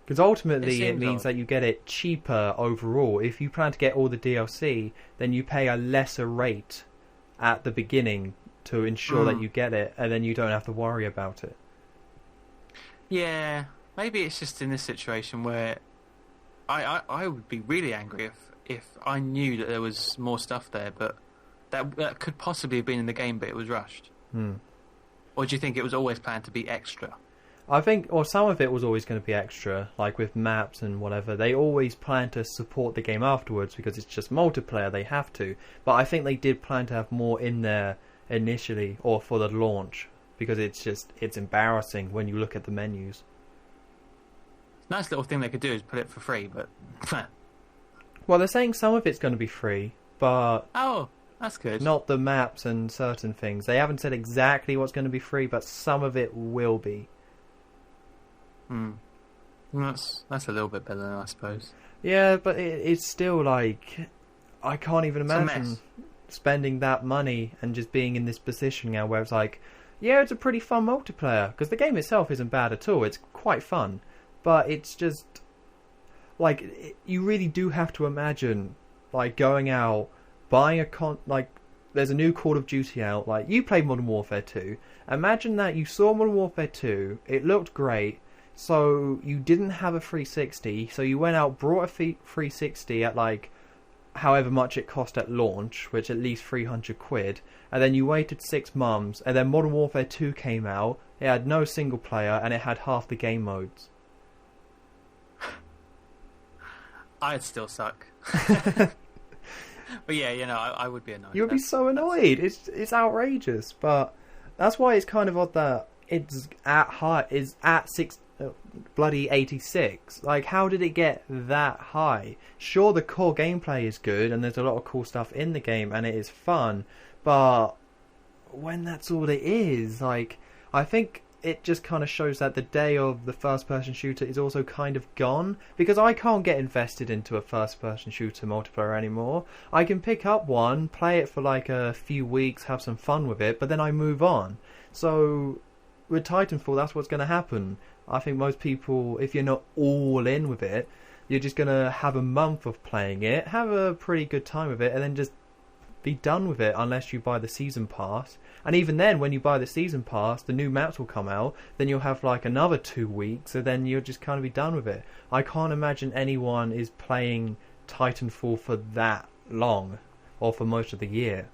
Because ultimately it means odd. that you get it cheaper overall. If you plan to get all the DLC, then you pay a lesser rate at the beginning to ensure that you get it, and then you don't have to worry about it. Yeah, maybe it's just in this situation where I would be really angry if I knew that there was more stuff there, but that could possibly have been in the game, but it was rushed. Or do you think it was always planned to be extra? I think, or some of it was always going to be extra, like with maps and whatever. They always plan to support the game afterwards because it's just multiplayer, they have to. But I think they did plan to have more in there initially, or for the launch, because it's embarrassing when you look at the menus. Nice little thing they could do is put it for free, but... Well, they're saying some of it's going to be free, but... Oh, that's good. Not the maps and certain things. They haven't said exactly what's going to be free, but some of it will be. That's a little bit better, I suppose. Yeah, but it's still like... I can't even imagine spending that money and just being in this position now where it's like, yeah, it's a pretty fun multiplayer. Because the game itself isn't bad at all. It's quite fun. But it's just... Like, you really do have to imagine, like, going out, buying there's a new Call of Duty out. Like, you played Modern Warfare 2. Imagine that you saw Modern Warfare 2, it looked great, so you didn't have a 360, so you went out, brought a 360 at, like, however much it cost at launch, which at least 300 quid, and then you waited 6 months, and then Modern Warfare 2 came out, it had no single player, and it had half the game modes. I'd still suck. But yeah, I would be annoyed. You would be so annoyed. It's outrageous, but that's why it's kind of odd that it's at bloody 86. Like, how did it get that high? Sure, the core gameplay is good, and there's a lot of cool stuff in the game, and it is fun, but when that's all it is, like, I think it just kind of shows that the day of the first-person shooter is also kind of gone, because I can't get invested into a first-person shooter multiplayer anymore. I can pick up one, play it for like a few weeks, have some fun with it, but then I move on. So with Titanfall, that's what's going to happen. I think most people, if you're not all in with it, you're just going to have a month of playing it, have a pretty good time with it, and then just be done with it unless you buy the season pass. And even then, when you buy the season pass, the new maps will come out, then you'll have like another 2 weeks, and then you'll just kind of be done with it. I can't imagine anyone is playing Titanfall for that long, or for most of the year.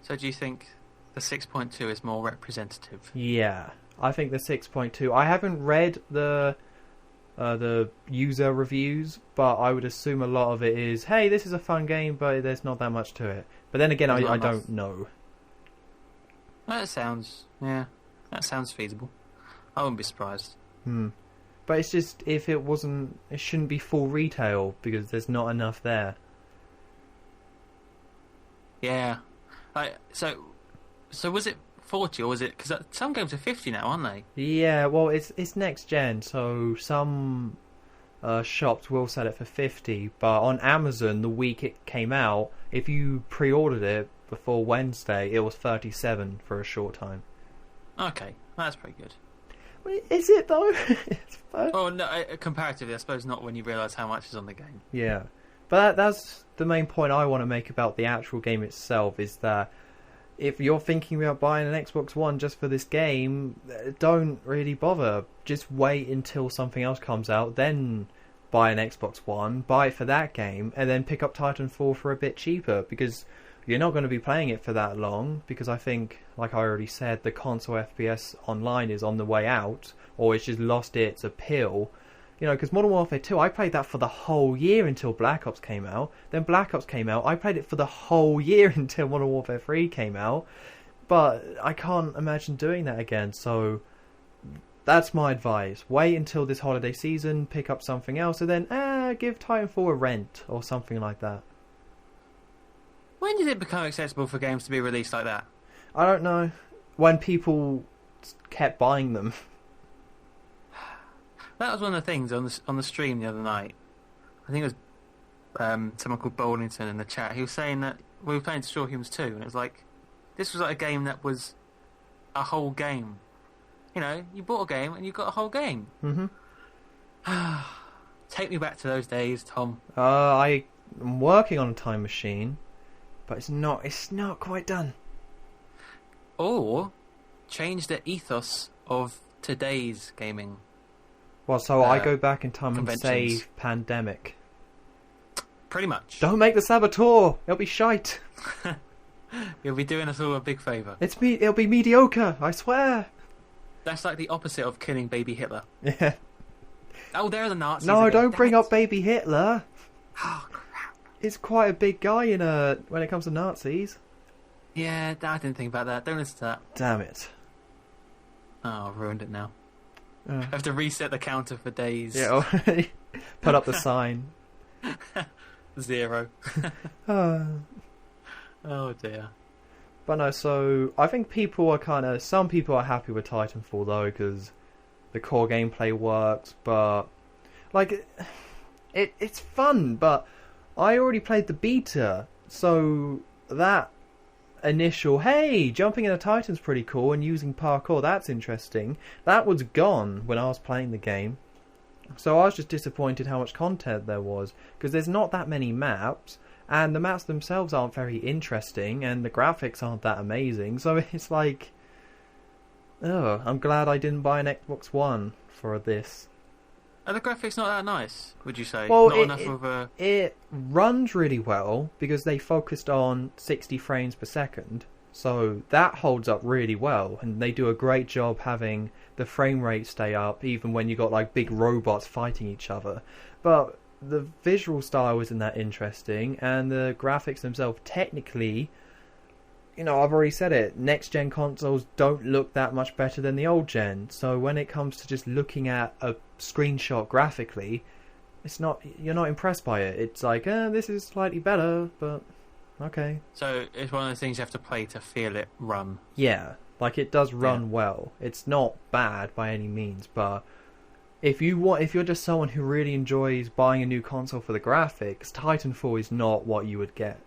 So do you think the 6.2 is more representative? Yeah, I think the 6.2... I haven't read the user reviews, but I would assume a lot of it is, hey, this is a fun game, but there's not that much to it. But then again, I don't know. That sounds feasible. I wouldn't be surprised. But it's just, if it wasn't, it shouldn't be full retail, because there's not enough there. Yeah. So was it 40, or was it... Because some games are 50 now, aren't they? Yeah, well, it's next gen, so some shops will sell it for 50, but on Amazon, the week it came out, if you pre-ordered it before Wednesday, it was 37 for a short time. Okay, that's pretty good. Is it though? Oh no, comparatively, I suppose not when you realise how much is on the game. Yeah, but that's the main point I want to make about the actual game itself, is that if you're thinking about buying an Xbox One just for this game, don't really bother. Just wait until something else comes out, then buy an Xbox One, buy it for that game, and then pick up Titanfall for a bit cheaper, because you're not going to be playing it for that long, because I think, like I already said, the console FPS online is on the way out, or it's just lost its appeal. You know, because Modern Warfare 2, I played that for the whole year until Black Ops came out. Then Black Ops came out, I played it for the whole year until Modern Warfare 3 came out. But I can't imagine doing that again, so that's my advice. Wait until this holiday season, pick up something else, and then give Titanfall a rent, or something like that. When did it become accessible for games to be released like that? I don't know. When people kept buying them. That was one of the things on the stream the other night. I think it was someone called Bowlington in the chat. He was saying that we were playing Destroy Humans 2, and it was like, this was like a game that was a whole game. you bought a game and you got a whole game. Mm-hmm. Take me back to those days, Tom. I am working on a time machine, but it's not quite done. Or change the ethos of today's gaming. Well, so I go back in time and conventions. save Pandemic. Pretty much. Don't make the saboteur. It'll be shite. You'll be doing us all a big favour. It'll be mediocre. I swear. That's like the opposite of killing baby Hitler. Yeah. Oh, there are the Nazis. No, again. don't bring up baby Hitler. Oh, crap. He's quite a big guy when it comes to Nazis. Yeah, I didn't think about that. Don't listen to that. Damn it. Oh, I've ruined it now. I have to reset the counter for days. Yeah. Put up the sign. 0. Oh dear. But no, so I think some people are happy with Titanfall though, because the core gameplay works, but like it's fun, but I already played the beta, so that initial, hey, jumping in a Titan's pretty cool and using parkour, that's interesting, that was gone when I was playing the game. So I was just disappointed how much content there was, because there's not that many maps, and the maps themselves aren't very interesting, and the graphics aren't that amazing, so it's like, I'm glad I didn't buy an Xbox One for this. Are the graphics not that nice, would you say? Well, not enough of a... It runs really well, because they focused on 60 frames per second, so that holds up really well, and they do a great job having the frame rate stay up, even when you got like big robots fighting each other. But the visual style isn't that interesting, and the graphics themselves, technically, I've already said it, next gen consoles don't look that much better than the old gen, so when it comes to just looking at a screenshot graphically, you're not impressed by it. It's like, this is slightly better, but okay. So it's one of the things you have to play to feel it run. Yeah, like it does run well. It's not bad by any means, but if you're just someone who really enjoys buying a new console for the graphics, Titanfall is not what you would get.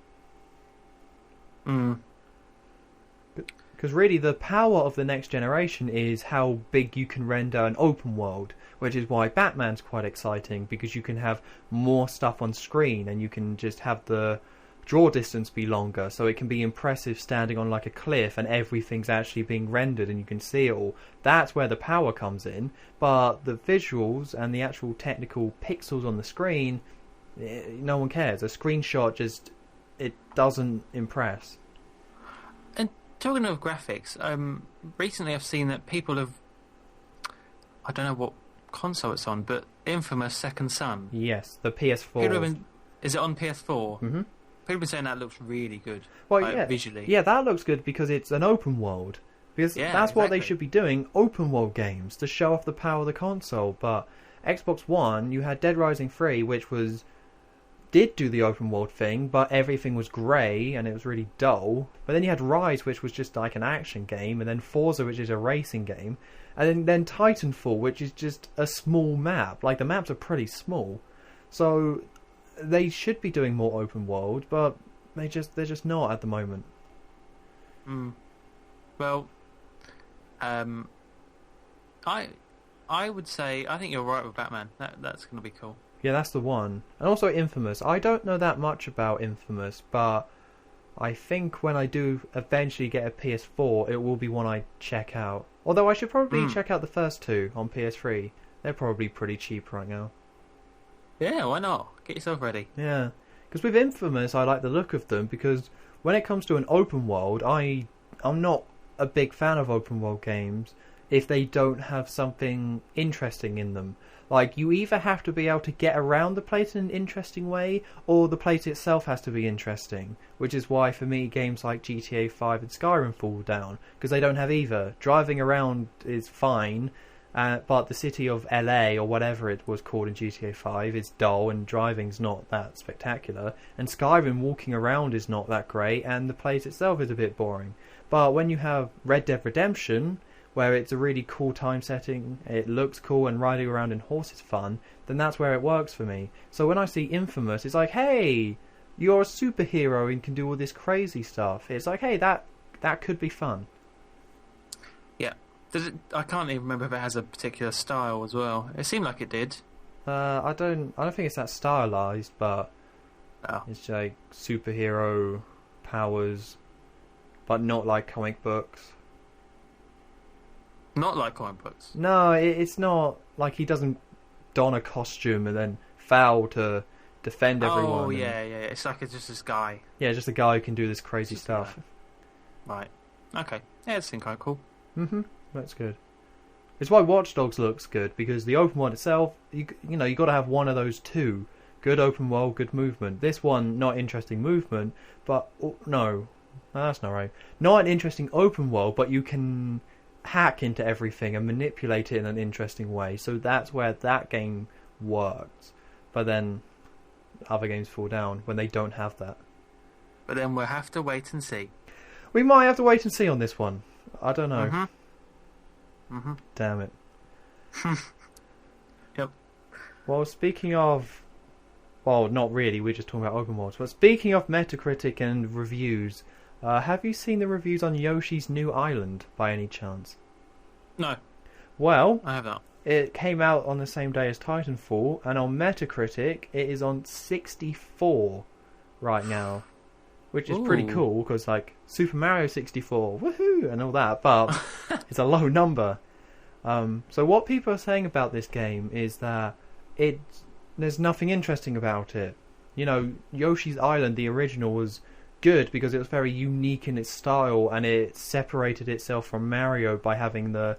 Because really the power of the next generation is how big you can render an open world, which is why Batman's quite exciting, because you can have more stuff on screen and you can just have the draw distance be longer, so it can be impressive standing on like a cliff and everything's actually being rendered and you can see it all. That's where the power comes in, but the visuals and the actual technical pixels on the screen, no one cares. A screenshot it doesn't impress. And talking of graphics, recently I've seen that people have, I don't know what console it's on, but Infamous Second Son. Yes, the PS4. Is it on PS4? Mm-hmm. People have been saying that looks really good. Well, yeah, visually. Yeah, that looks good because it's an open world. Because that's what they should be doing, open world games, to show off the power of the console. But Xbox One, you had Dead Rising 3, which did do the open world thing, but everything was grey and it was really dull. But then you had Rise, which was just like an action game, and then Forza, which is a racing game, and then Titanfall, which is just a small map. Like, the maps are pretty small. So they should be doing more open world, but they're just not at the moment. Well, I would say I think you're right with Batman. That's going to be cool. Yeah, that's the one. And also Infamous. I don't know that much about Infamous, but I think when I do eventually get a PS4, it will be one I check out. Although I should probably check out the first two on PS3. They're probably pretty cheap right now. Yeah, why not? Get yourself ready. Yeah. Because with Infamous, I like the look of them, because when it comes to an open world, I'm not a big fan of open world games if they don't have something interesting in them. Like, you either have to be able to get around the place in an interesting way, or the place itself has to be interesting. Which is why, for me, games like GTA 5 and Skyrim fall down, because they don't have either. Driving around is fine, but the city of LA, or whatever it was called in GTA 5, is dull, and driving's not that spectacular. And Skyrim, walking around is not that great, and the place itself is a bit boring. But when you have Red Dead Redemption, where it's a really cool time setting, it looks cool, and riding around in horse is fun, then that's where it works for me. So when I see Infamous, it's like, hey, you're a superhero and can do all this crazy stuff. It's like, hey, that could be fun. Yeah. Does it? I can't even remember if it has a particular style as well. It seemed like it did. I don't think it's that stylized, but it's like superhero powers, but not like comic books. Not like comic books. No, it's not like he doesn't don a costume and then foul to defend everyone. Oh yeah. It's like it's just this guy. Yeah, just a guy who can do this crazy stuff. Right. Okay. Yeah, it seemed kind of cool. That's good. It's why Watch Dogs looks good, because the open world itself, you got to have one of those two. Good open world, good movement. This one, not interesting movement, but no, that's not right. Not an interesting open world, but you can hack into everything and manipulate it in an interesting way. So that's where that game works. But then other games fall down when they don't have that. But then we'll have to wait and see. We might have to wait and see on this one. I don't know. Damn it. Yep. Well, speaking of... Well, not really, we're just talking about open worlds. But speaking of Metacritic and reviews, have you seen the reviews on Yoshi's New Island, by any chance? No. Well... I have not. It came out on the same day as Titanfall, and on Metacritic, it is on 64 right now. Which is pretty cool, because, like, Super Mario 64, woohoo, and all that, but it's a low number. So what people are saying about this game is that there's nothing interesting about it. You know, Yoshi's Island, the original, was good because it was very unique in its style, and it separated itself from Mario by having the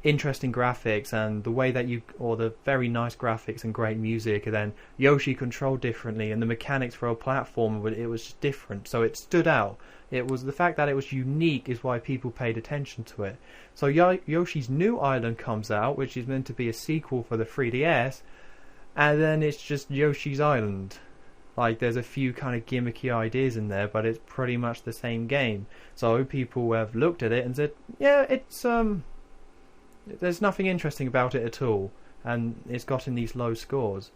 interesting graphics and the way that the very nice graphics and great music, and then Yoshi controlled differently, and the mechanics for a platform, it was just different, so it stood out. It was the fact that it was unique is why people paid attention to it. So Yoshi's New Island comes out, which is meant to be a sequel for the 3DS, and then it's just Yoshi's Island. Like, there's a few kind of gimmicky ideas in there, but it's pretty much the same game. So people have looked at it and said, yeah, it's there's nothing interesting about it at all, and it's gotten these low scores.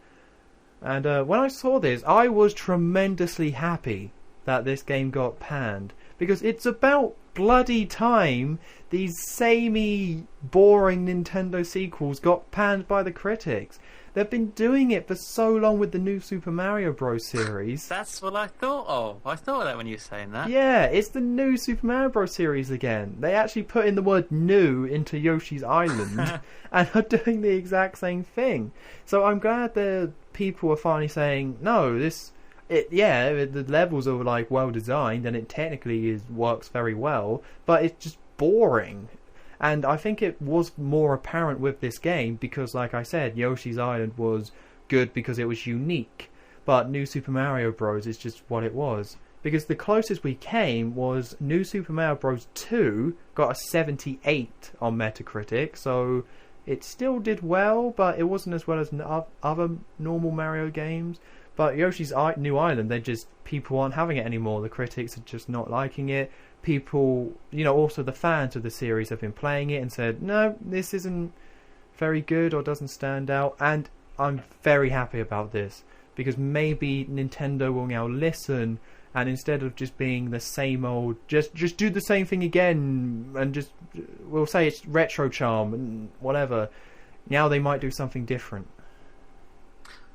And when I saw this, I was tremendously happy that this game got panned, because it's about bloody time these samey, boring Nintendo sequels got panned by the critics. They've been doing it for so long with the new Super Mario Bros. Series. That's what I thought of. I thought of that when you were saying that. Yeah, it's the new Super Mario Bros. Series again. They actually put in the word new into Yoshi's Island and are doing the exact same thing. So I'm glad the people are finally saying, no, the levels are like well designed and it technically works very well, but it's just boring. And I think it was more apparent with this game because, like I said, Yoshi's Island was good because it was unique. But New Super Mario Bros. Is just what it was. Because the closest we came was New Super Mario Bros. 2 got a 78 on Metacritic. So it still did well, but it wasn't as well as other normal Mario games. But Yoshi's New Island, people aren't having it anymore. The critics are just not liking it. People, also the fans of the series have been playing it and said, no, this isn't very good or doesn't stand out. And I'm very happy about this, because maybe Nintendo will now listen, and instead of just being the same old, just do the same thing again, and we'll say it's retro charm and whatever. Now they might do something different.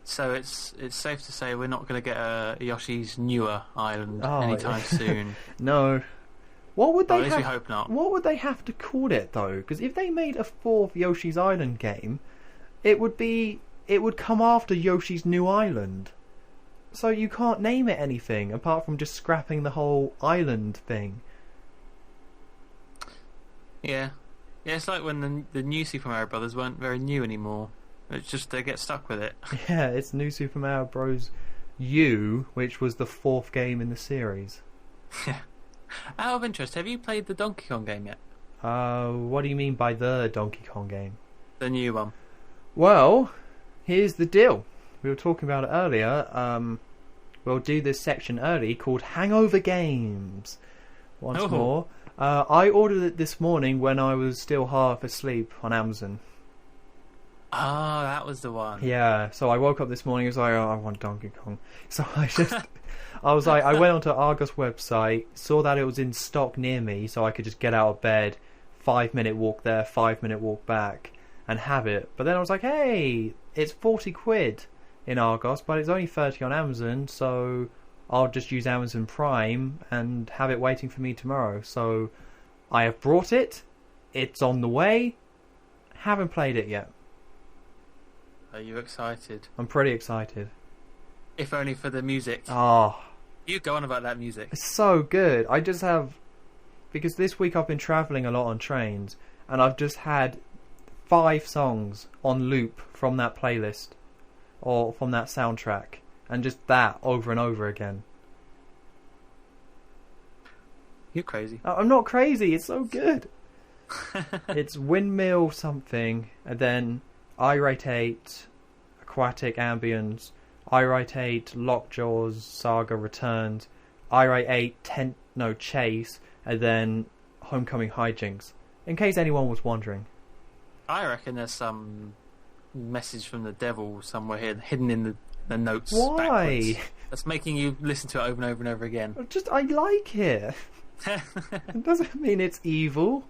So it's safe to say we're not going to get a Yoshi's Newer Island anytime soon. No. What would they at least we hope not. What would they have to call it though? Because if they made a fourth Yoshi's Island game, it would come after Yoshi's New Island. So you can't name it anything apart from just scrapping the whole island thing. Yeah, it's like when the new Super Mario Brothers weren't very new anymore. It's just they get stuck with it. Yeah, it's New Super Mario Bros. U, which was the fourth game in the series. Yeah. Out of interest, have you played the Donkey Kong game yet? What do you mean by the Donkey Kong game? The new one. Well, here's the deal. We were talking about it earlier. We'll do this section early called Hangover Games. Once more. I ordered it this morning when I was still half asleep on Amazon. Oh, that was the one. Yeah, so I woke up this morning and was like, I want Donkey Kong. So I was like, I went onto Argos website, saw that it was in stock near me, so I could just get out of bed, 5-minute walk there, 5-minute walk back, and have it. But then I was like, hey, it's 40 quid in Argos, but it's only 30 on Amazon, so I'll just use Amazon Prime and have it waiting for me tomorrow. So I have brought it. It's on the way. Haven't played it yet. Are you excited? I'm pretty excited. If only for the music. Oh, You go on about that music. it's so good. I just have... Because this week I've been travelling a lot on trains, and I've just had 5 songs on loop from that playlist, or from that soundtrack, and just that over and over again. You're crazy. I'm not crazy, it's so good. It's Windmill something, and then Irate 8, Aquatic Ambience, Irate 8, Lockjaw's Saga Returned, Irate 8, Chase, and then Homecoming Hijinks. In case anyone was wondering. I reckon there's some message from the devil somewhere here, hidden in the notes. Why? Backwards. That's making you listen to it over and over and over again. I like it. It doesn't mean it's evil.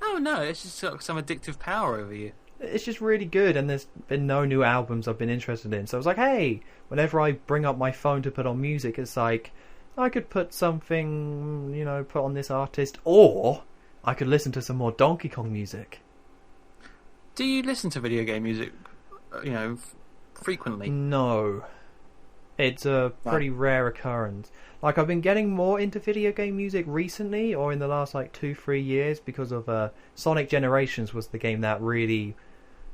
Oh no, it's just got some addictive power over you. It's just really good, and there's been no new albums I've been interested in. So I was like, hey, whenever I bring up my phone to put on music, it's like, I could put something, put on this artist, or I could listen to some more Donkey Kong music. Do you listen to video game music, frequently? No. It's a pretty rare occurrence. Like, I've been getting more into video game music recently, or in the last, 2-3 years, because of Sonic Generations was the game that really,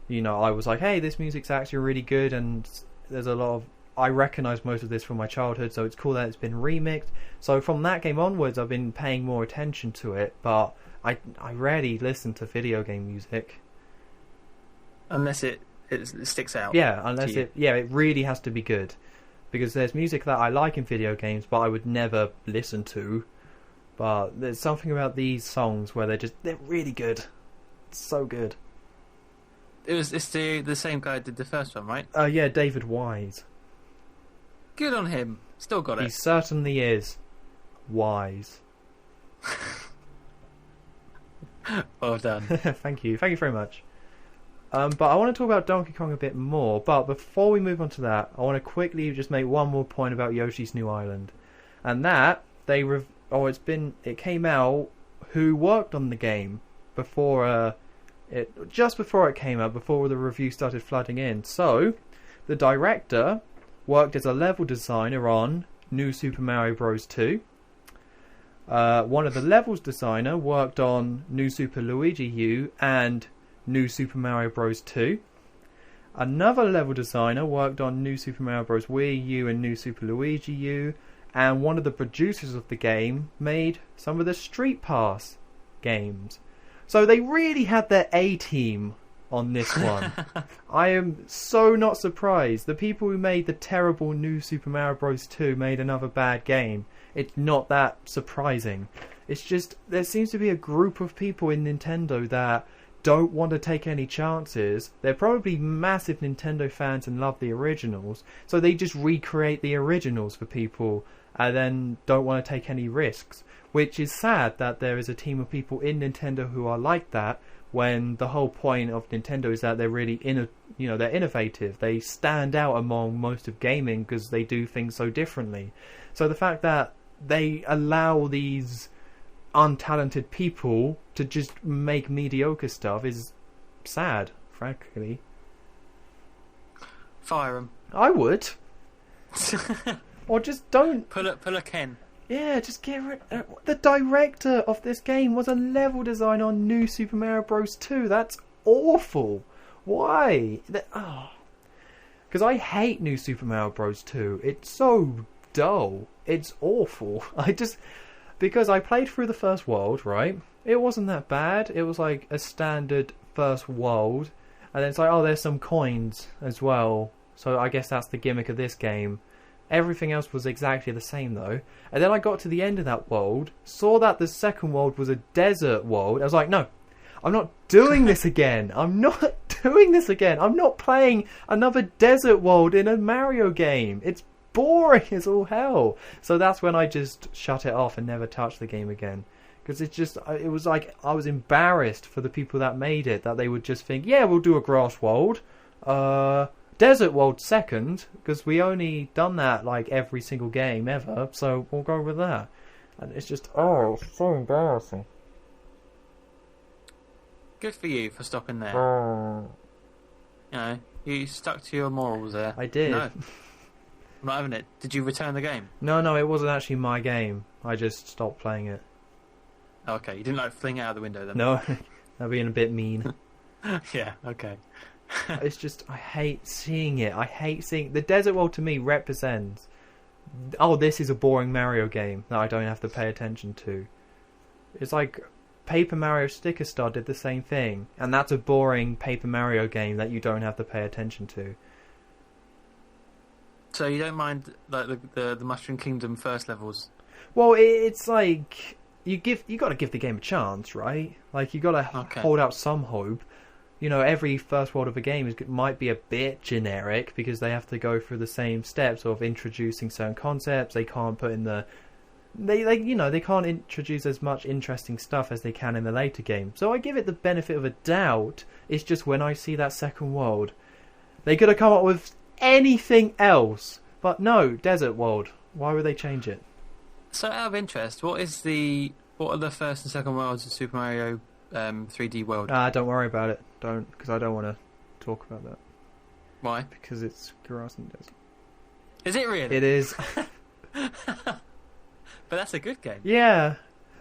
I was like, hey, this music's actually really good, and there's a lot of... I recognise most of this from my childhood, so it's cool that it's been remixed. So from that game onwards, I've been paying more attention to it, but I rarely listen to video game music. Unless it sticks out. Yeah, unless it really has to be good. Because there's music that I like in video games, but I would never listen to. But there's something about these songs where they're really good. It's so good. It's the same guy who did the first one, right? Yeah, David Wise. Good on him. Still got it. He certainly is wise. Well done. Thank you very much. But I want to talk about Donkey Kong a bit more. But before we move on to that, I want to quickly just make one more point about Yoshi's New Island, and that it came out. Who worked on the game before before it came out, before the review started flooding in. So, the director worked as a level designer on New Super Mario Bros. 2. One of the levels designer worked on New Super Luigi U and New Super Mario Bros. 2. Another level designer worked on New Super Mario Bros. Wii U and New Super Luigi U, and one of the producers of the game made some of the Street Pass games. So they really had their A-team on this one. I am so not surprised. The people who made the terrible New Super Mario Bros. 2 made another bad game. It's not that surprising. It's just, there seems to be a group of people in Nintendo that don't want to take any chances. They're probably massive Nintendo fans and love the originals, so they just recreate the originals for people and then don't want to take any risks. Which is sad that there is a team of people in Nintendo who are like that, when the whole point of Nintendo is that they're really they're innovative. They stand out among most of gaming because they do things so differently. So the fact that they allow these untalented people to just make mediocre stuff is sad, frankly. Fire them. I would. Or just don't. Pull a Ken. Yeah, just get rid. The director of this game was a level designer on New Super Mario Bros. 2. That's awful. Why? Because I hate New Super Mario Bros. 2. It's so dull. It's awful. Because I played through the first world, right? It wasn't that bad. It was like a standard first world. And then it's like, oh, there's some coins as well. So I guess that's the gimmick of this game. Everything else was exactly the same though. And then I got to the end of that world, saw that the second world was a desert world. I was like, no, I'm not doing this again. I'm not doing this again. I'm not playing another desert world in a Mario game. It's boring as all hell. So that's when I just shut it off and never touched the game again. Because it was like I was embarrassed for the people that made it, that they would just think, yeah, we'll do a grass world, desert world second, because we only done that like every single game ever, so we'll go with that. And it's just, it's so embarrassing. Good for you for stopping there. Oh. You know, you stuck to your morals there. I did. No, I'm not having it. Did you return the game? No, it wasn't actually my game. I just stopped playing it. Okay, you didn't like fling it out the window then? No, that'd being a bit mean. Yeah, okay. It's just, I hate seeing it. I hate seeing... The Desert World to me represents... Oh, this is a boring Mario game that I don't have to pay attention to. It's like Paper Mario Sticker Star did the same thing. And that's a boring Paper Mario game that you don't have to pay attention to. So you don't mind like the Mushroom Kingdom first levels? Well, it's like... You got to give the game a chance, right? Like, you got to hold out some hope. You know, every first world of a game might be a bit generic because they have to go through the same steps of introducing certain concepts. They can't put in they can't introduce as much interesting stuff as they can in the later game. So I give it the benefit of a doubt. It's just when I see that second world, they could have come up with anything else. But no, Desert World. Why would they change it? So, out of interest, what are the first and second worlds of Super Mario 3D World? Don't worry about it. Don't, because I don't want to talk about that. Why? Because it's grass and desert. Is it really? It is. But that's a good game. Yeah,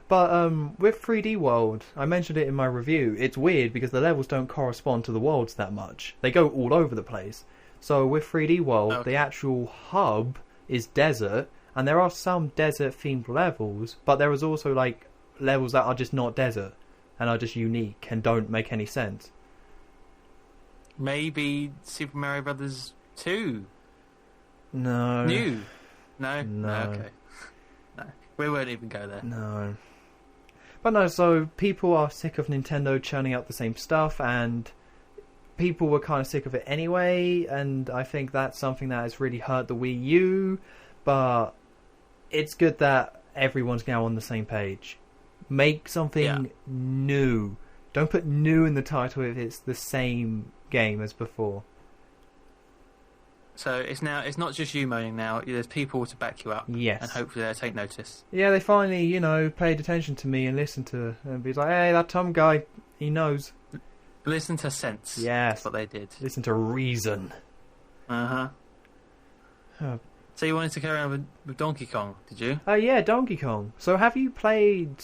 but with 3D World, I mentioned it in my review. It's weird because the levels don't correspond to the worlds that much. They go all over the place. So with 3D World, the actual hub is desert. And there are some desert-themed levels, but there is also, like, levels that are just not desert and are just unique and don't make any sense. Maybe Super Mario Brothers 2? No. New? No? No. Okay. No. We won't even go there. No. But no, so people are sick of Nintendo churning out the same stuff, and people were kind of sick of it anyway, and I think that's something that has really hurt the Wii U, but... It's good that everyone's now on the same page. Make something new. Don't put new in the title if it's the same game as before. So it's not just you moaning now. There's people to back you up. Yes. And hopefully they'll take notice. Yeah, they finally, paid attention to me and listened to and be like, hey, that Tom guy, he knows. Listen to sense. Yes. That's what they did. Listen to reason. Uh-huh. So you wanted to carry on with Donkey Kong, did you? Oh, yeah, Donkey Kong. So have you played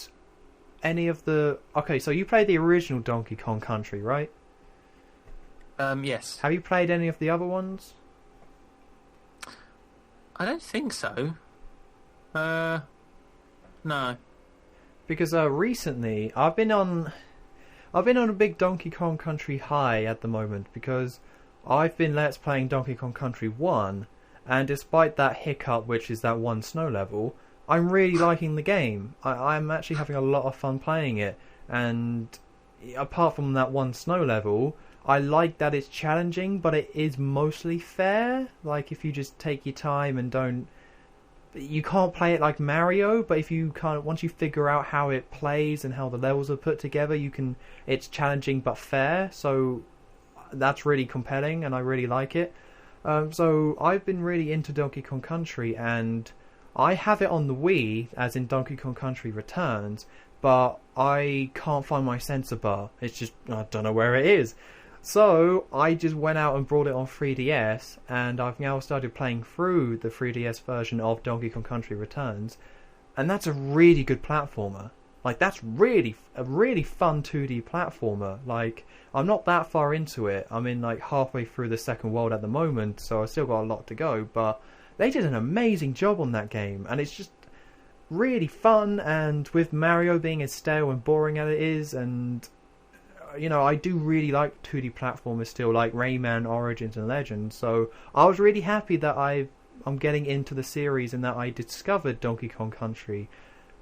any of the... Okay, so you played the original Donkey Kong Country, right? Yes. Have you played any of the other ones? I don't think so. No. Because recently, I've been on a big Donkey Kong Country high at the moment, because I've been Let's Playing Donkey Kong Country 1... And despite that hiccup, which is that one snow level, I'm really liking the game. I'm actually having a lot of fun playing it. And apart from that one snow level, I like that it's challenging, but it is mostly fair. Like, if you just take your time and don't... You can't play it like Mario, but if you once you figure out how it plays and how the levels are put together, it's challenging but fair. So that's really compelling, and I really like it. So I've been really into Donkey Kong Country, and I have it on the Wii, as in Donkey Kong Country Returns, but I can't find my sensor bar. It's just, I don't know where it is. So I just went out and brought it on 3DS, and I've now started playing through the 3DS version of Donkey Kong Country Returns, and that's a really good platformer. Like, that's a really fun 2D platformer. Like, I'm not that far into it. I'm in, like, halfway through the second world at the moment, so I've still got a lot to go. But they did an amazing job on that game, and it's just really fun. And with Mario being as stale and boring as it is, and, I do really like 2D platformers still, like Rayman, Origins, and Legends. So I was really happy that I'm getting into the series and that I discovered Donkey Kong Country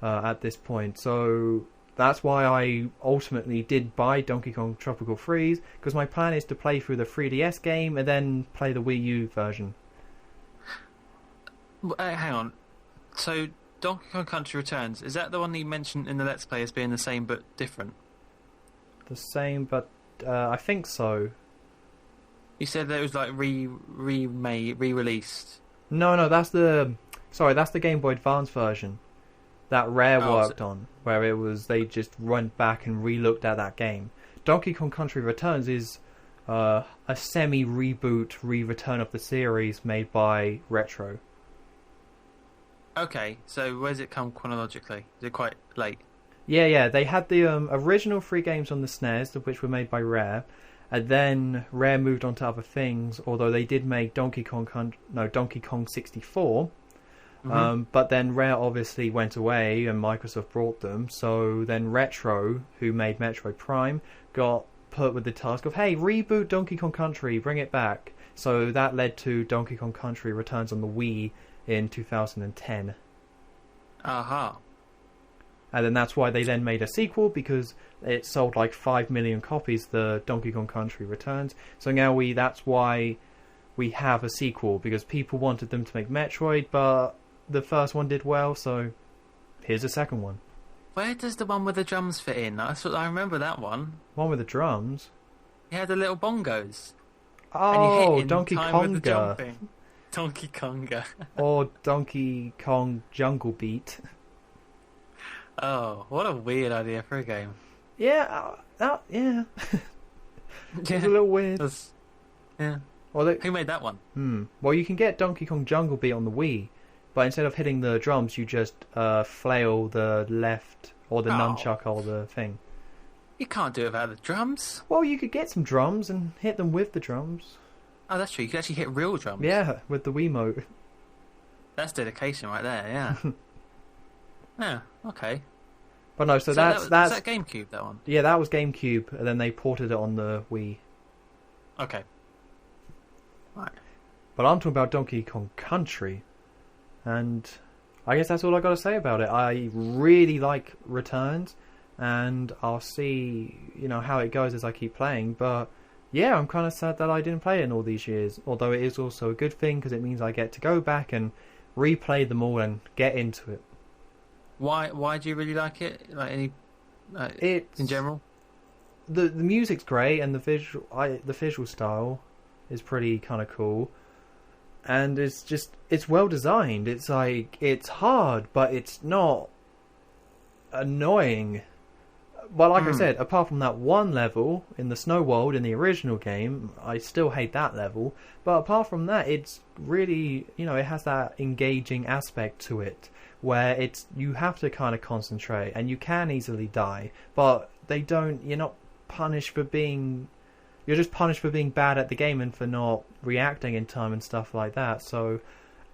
at this point. So that's why I ultimately did buy Donkey Kong Tropical Freeze, because my plan is to play through the 3DS game and then play the Wii U version. Hang on. So, Donkey Kong Country Returns, is that the one that you mentioned in the Let's Play as being the same but different? The same, but I think so. You said that it was like re-released. No, that's the Game Boy Advance version that Rare worked on, where they just went back and re-looked at that game. Donkey Kong Country Returns is a semi-reboot, re-return of the series made by Retro. Okay, so where does it come chronologically? Is it quite late? Yeah, they had the original 3 games on the SNES, which were made by Rare, and then Rare moved on to other things, although they did make Donkey Kong 64, but then Rare obviously went away and Microsoft brought them, so then Retro, who made Metroid Prime, got put with the task of, hey, reboot Donkey Kong Country, bring it back. So that led to Donkey Kong Country Returns on the Wii in 2010. Aha. And then that's why they then made a sequel, because it sold like 5 million copies, the Donkey Kong Country Returns. So now that's why we have a sequel, because people wanted them to make Metroid, but the first one did well, so here's a second one. Where does the one with the drums fit in? I remember that one. One with the drums? It had the little bongos. Oh, Donkey Konga. Donkey Konga. Or Donkey Kong Jungle Beat. Oh, what a weird idea for a game. Yeah, yeah. It's a little weird. Yeah. Well, who made that one? Well, you can get Donkey Kong Jungle Beat on the Wii, but instead of hitting the drums, you just flail the left or the nunchuck or the thing. You can't do it without the drums. Well, you could get some drums and hit them with the drums. Oh, that's true. You could actually hit real drums. Yeah, with the Wiimote. That's dedication right there, yeah. Yeah, okay. But no, so that's... Was that GameCube, that one? Yeah, that was GameCube, and then they ported it on the Wii. Okay. Right. But I'm talking about Donkey Kong Country, and I guess that's all I got to say about it. I really like Returns, and I'll see, how it goes as I keep playing, but yeah, I'm kind of sad that I didn't play it in all these years, although it is also a good thing, because it means I get to go back and replay them all and get into it. Why do you really like it? Like in general? The music's great, and the visual style is pretty kind of cool, and it's well designed. It's like, it's hard, but it's not annoying. But like I said, apart from that one level in the snow world in the original game, I still hate that level. But apart from that, it's really, it has that engaging aspect to it, where you have to kind of concentrate, and you can easily die, but you're not punished for being, you're just punished for being bad at the game and for not reacting in time and stuff like that. So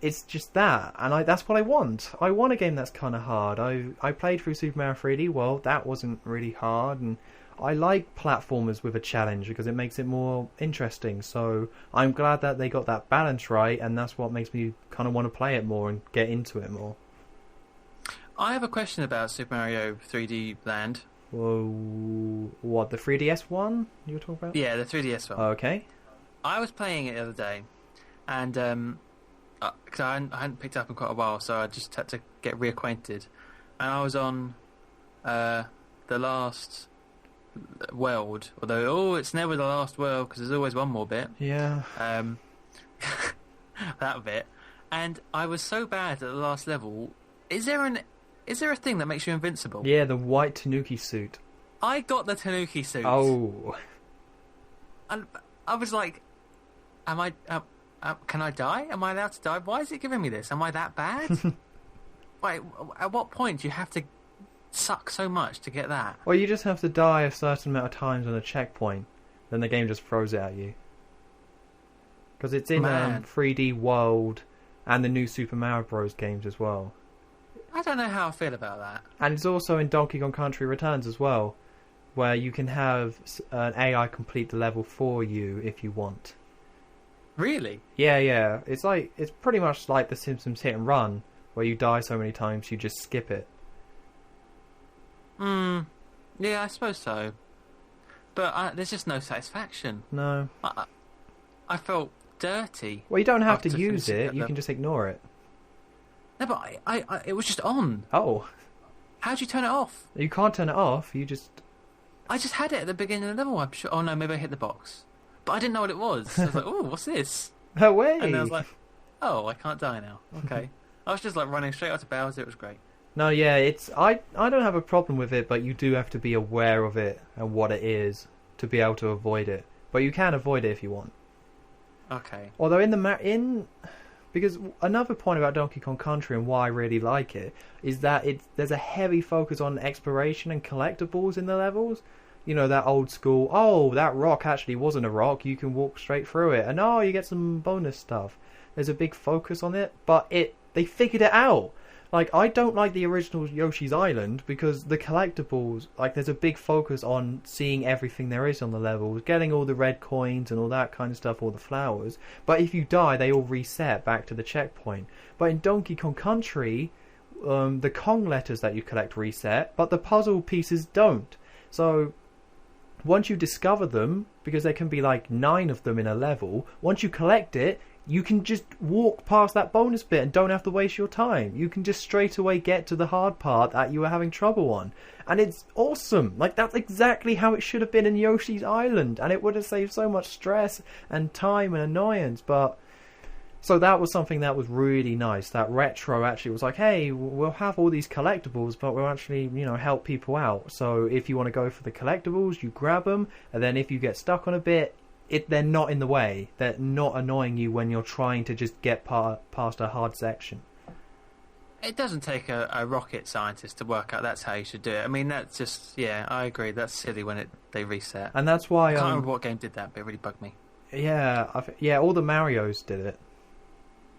it's just that, and that's what I want. I want a game that's kind of hard. I played through Super Mario 3D World, that wasn't really hard, and I like platformers with a challenge because it makes it more interesting. So I'm glad that they got that balance right, and that's what makes me kind of want to play it more and get into it more. I have a question about Super Mario 3D Land. Whoa, what, the 3DS one you were talking about? Yeah, the 3DS one. Okay. I was playing it the other day, and because I hadn't picked it up in quite a while, so I just had to get reacquainted. And I was on the last world, although it's never the last world because there's always one more bit. Yeah. That bit, and I was so bad at the last level. Is there a thing that makes you invincible? Yeah, the white Tanuki suit. I got the Tanuki suit. Oh. And I was like, am I? Can I die? Am I allowed to die? Why is it giving me this? Am I that bad? Wait, at what point do you have to suck so much to get that? Well, you just have to die a certain amount of times on a checkpoint, then the game just throws it at you. Because it's in 3D World and the new Super Mario Bros. Games as well. I don't know how I feel about that. And it's also in Donkey Kong Country Returns as well, where you can have an AI complete the level for you if you want. Really? Yeah. It's pretty much like the Simpsons Hit and Run, where you die so many times you just skip it. Yeah, I suppose so. But there's just no satisfaction. No. I felt dirty. Well, you don't have to use it. You can just ignore it. No, but it was just on. Oh, How'd you turn it off? you can't turn it off. You just... I just had it at the beginning of the level. I'm sure. Oh no, maybe I hit the box, but I didn't know what it was. I was like, "Oh, what's this?" No way. And I was like, "Oh, I can't die now." Okay. I was just like running straight out to Bowser. It was great. No, yeah, it's... I don't have a problem with it, but you do have to be aware of it and what it is to be able to avoid it. But you can avoid it if you want. Okay. Although because another point about Donkey Kong Country and why I really like it is that there's a heavy focus on exploration and collectibles in the levels. You know, that old school, oh, that rock actually wasn't a rock, you can walk straight through it, and oh, you get some bonus stuff. There's a big focus on it, but they figured it out. Like, I don't like the original Yoshi's Island because the collectibles, like, there's a big focus on seeing everything there is on the levels, getting all the red coins and all that kind of stuff, all the flowers. But if you die, they all reset back to the checkpoint. But in Donkey Kong Country, the Kong letters that you collect reset, but the puzzle pieces don't. So once you discover them, because there can be like 9 of them in a level, once you collect it, you can just walk past that bonus bit and don't have to waste your time. You can just straight away get to the hard part that you were having trouble on. And it's awesome. Like, that's exactly how it should have been in Yoshi's Island. And it would have saved so much stress and time and annoyance. But so that was something that was really nice. That Retro actually was like, hey, we'll have all these collectibles, but we'll actually, help people out. So if you want to go for the collectibles, you grab them. And then if you get stuck on a bit, they're not in the way. They're not annoying you when you're trying to just get past a hard section. It doesn't take a rocket scientist to work out that's how you should do it. I mean, that's just... Yeah, I agree. That's silly when they reset. And that's why... I can't remember what game did that, but it really bugged me. Yeah, all the Marios did it.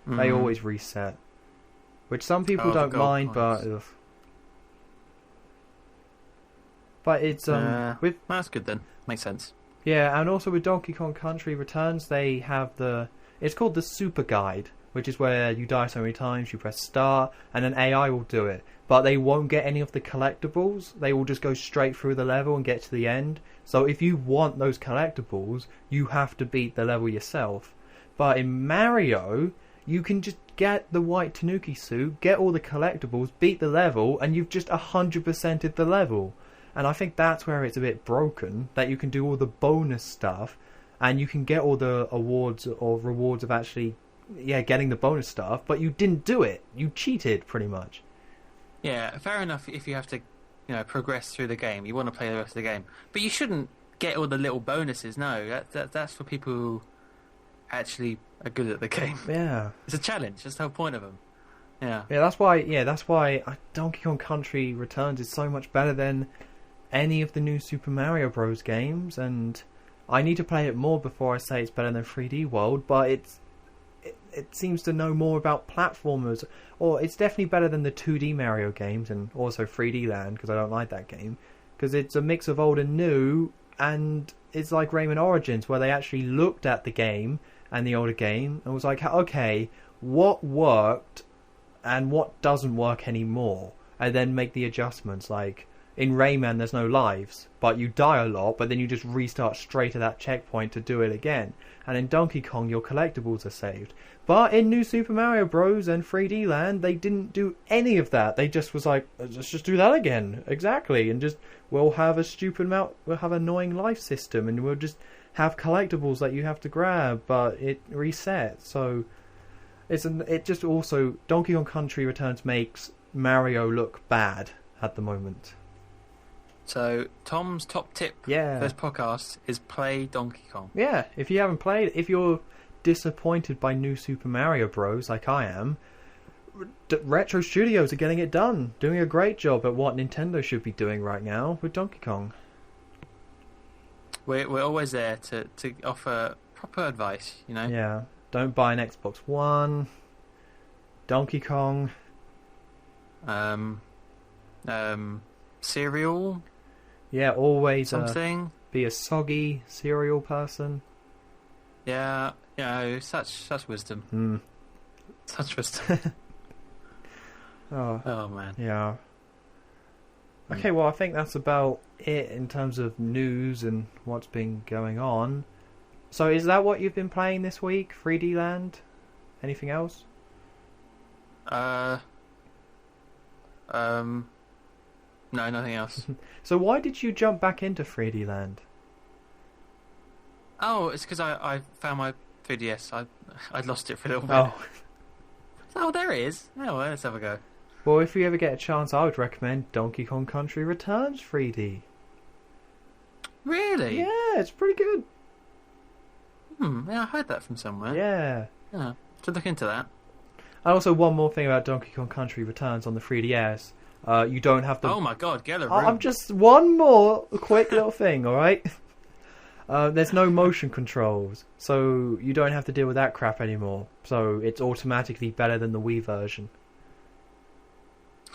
They always reset. Which some people don't mind, but... Ugh. But it's... that's good then. Makes sense. Yeah, and also with Donkey Kong Country Returns, they have it's called the Super Guide, which is where you die so many times, you press start, and an AI will do it. But they won't get any of the collectibles, they will just go straight through the level and get to the end. So if you want those collectibles, you have to beat the level yourself. But in Mario, you can just get the white Tanuki suit, get all the collectibles, beat the level, and you've just 100%ed the level. And I think that's where it's a bit broken, that you can do all the bonus stuff, and you can get all the awards or rewards of actually, getting the bonus stuff, but you didn't do it. You cheated, pretty much. Yeah, fair enough if you have to, progress through the game. You want to play the rest of the game. But you shouldn't get all the little bonuses, no. That's for people who actually are good at the game. Yeah. It's a challenge, that's the whole point of them. Yeah. Yeah, that's why Donkey Kong Country Returns is so much better than any of the new Super Mario Bros. Games, and I need to play it more before I say it's better than 3D World, but it seems to know more about platformers, or it's definitely better than the 2D Mario games, and also 3D Land, because I don't like that game, because it's a mix of old and new, and it's like Rayman Origins, where they actually looked at the game and the older game, and was like, okay, what worked, and what doesn't work anymore, and then make the adjustments. Like, in Rayman there's no lives, but you die a lot, but then you just restart straight at that checkpoint to do it again. And in Donkey Kong your collectibles are saved. But in New Super Mario Bros. And 3D Land they didn't do any of that. They just was like, let's just do that again. Exactly. And just, we'll have an annoying life system, and we'll just have collectibles that you have to grab, but it resets. So it just also, Donkey Kong Country Returns makes Mario look bad at the moment. So, Tom's top tip for this podcast is play Donkey Kong. Yeah, if you haven't played, if you're disappointed by New Super Mario Bros. Like I am, Retro Studios are getting it done, doing a great job at what Nintendo should be doing right now with Donkey Kong. We're always there to offer proper advice, Yeah, don't buy an Xbox One, Donkey Kong, cereal. Yeah, always something. Be a soggy cereal person. Yeah, such wisdom. Such wisdom. Oh man. Yeah. Okay, well, I think that's about it in terms of news and what's been going on. So, is that what you've been playing this week? 3D Land? Anything else? No, nothing else. So why did you jump back into 3D Land? Oh, it's because I found my 3DS. I'd lost it for a little bit. Oh, there it is. Oh, well, let's have a go. Well, if you ever get a chance, I would recommend Donkey Kong Country Returns 3D. Really? Yeah, it's pretty good. Yeah, I heard that from somewhere. Yeah. Yeah, to look into that. And also, one more thing about Donkey Kong Country Returns on the 3DS. You don't have to... Oh my god, get a room. I'm just... One more quick little thing, alright? There's no motion controls, so you don't have to deal with that crap anymore. So it's automatically better than the Wii version.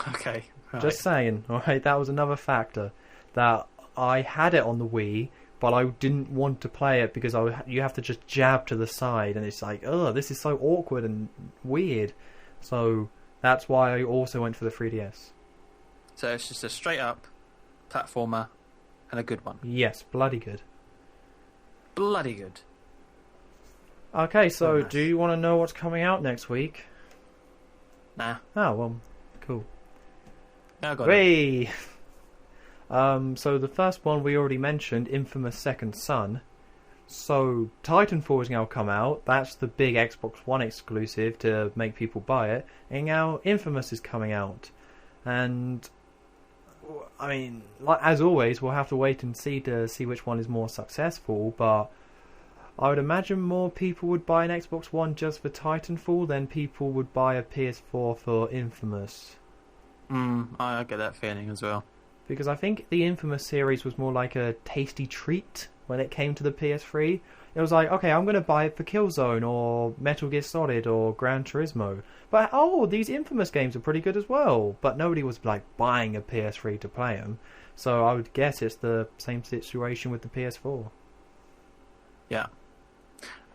Okay. Right. Just saying, alright? That was another factor. That I had it on the Wii, but I didn't want to play it because you have to just jab to the side, and it's like, ugh, this is so awkward and weird. So that's why I also went for the 3DS. So it's just a straight up platformer and a good one. Yes, bloody good. Bloody good. Okay, so nice. Do you want to know what's coming out next week? Nah. Oh, well, cool. Now got it. Hey! So the first one we already mentioned, Infamous Second Son. So Titanfall has now come out. That's the big Xbox One exclusive to make people buy it. And now Infamous is coming out. And I mean, like, as always, we'll have to wait and see to see which one is more successful, but I would imagine more people would buy an Xbox One just for Titanfall than people would buy a PS4 for Infamous. I get that feeling as well. Because I think the Infamous series was more like a tasty treat when it came to the PS3. It was like, okay, I'm going to buy it for Killzone or Metal Gear Solid or Gran Turismo. But, these Infamous games are pretty good as well. But nobody was, like, buying a PS3 to play them. So I would guess it's the same situation with the PS4. Yeah.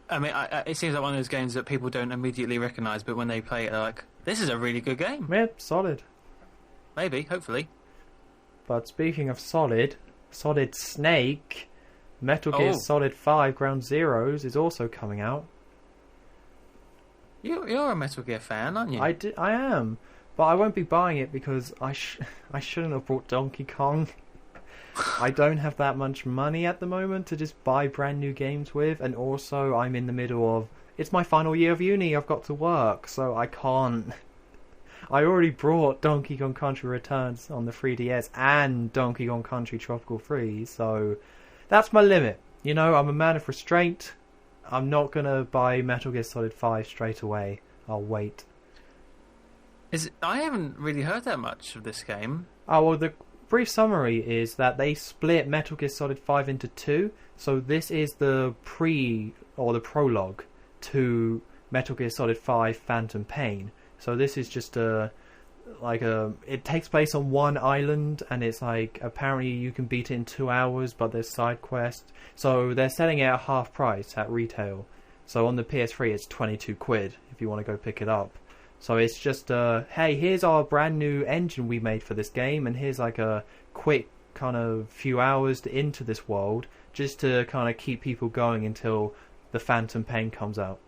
I mean, it seems like one of those games that people don't immediately recognise, but when they play it, they're like, this is a really good game. Yeah, solid. Maybe, hopefully. But speaking of Solid Snake... Metal Gear Solid 5 Ground Zeroes is also coming out. You're a Metal Gear fan, aren't you? I am, but I won't be buying it because I shouldn't have bought Donkey Kong. I don't have that much money at the moment to just buy brand new games with, and also I'm in the middle of... It's my final year of uni, I've got to work, so I can't... I already brought Donkey Kong Country Returns on the 3DS and Donkey Kong Country Tropical Freeze, so... That's my limit. You know, I'm a man of restraint. I'm not going to buy Metal Gear Solid 5 straight away. I'll wait. I haven't really heard that much of this game. Oh, well, the brief summary is that they split Metal Gear Solid 5 into two. So this is the the prologue to Metal Gear Solid 5 Phantom Pain. So this is just it takes place on one island, and it's like apparently you can beat it in 2 hours, but there's side quests. So they're selling it at half price at retail. So on the PS3 it's 22 quid if you want to go pick it up. So it's just hey, here's our brand new engine we made for this game, and here's like a quick kind of few hours into this world just to kind of keep people going until the Phantom Pain comes out.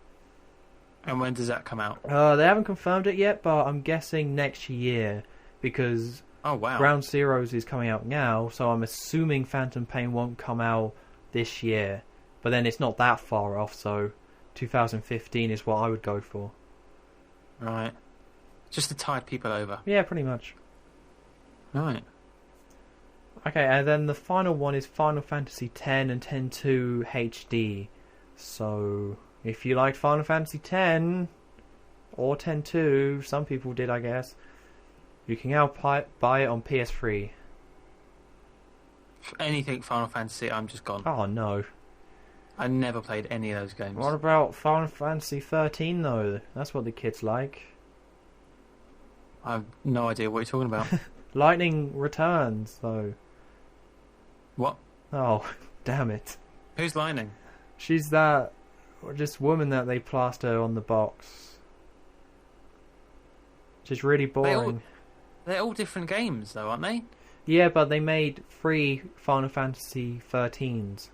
And when does that come out? They haven't confirmed it yet, but I'm guessing next year, because Ground Zeroes is coming out now, so I'm assuming Phantom Pain won't come out this year. But then it's not that far off, so 2015 is what I would go for. Right. Just to tide people over. Yeah, pretty much. Right. Okay, and then the final one is Final Fantasy X and X-2 HD. So... if you like Final Fantasy X, or X-2, some people did, I guess, you can now buy it on PS3. Anything Final Fantasy, I'm just gone. Oh, no. I never played any of those games. What about Final Fantasy 13, though? That's what the kids like. I have no idea what you're talking about. Lightning Returns, though. What? Oh, damn it. Who's Lightning? She's that... just woman that they plaster on the box. Just really boring. They're all different games, though, aren't they? Yeah, but they made 3 Final Fantasy 13s.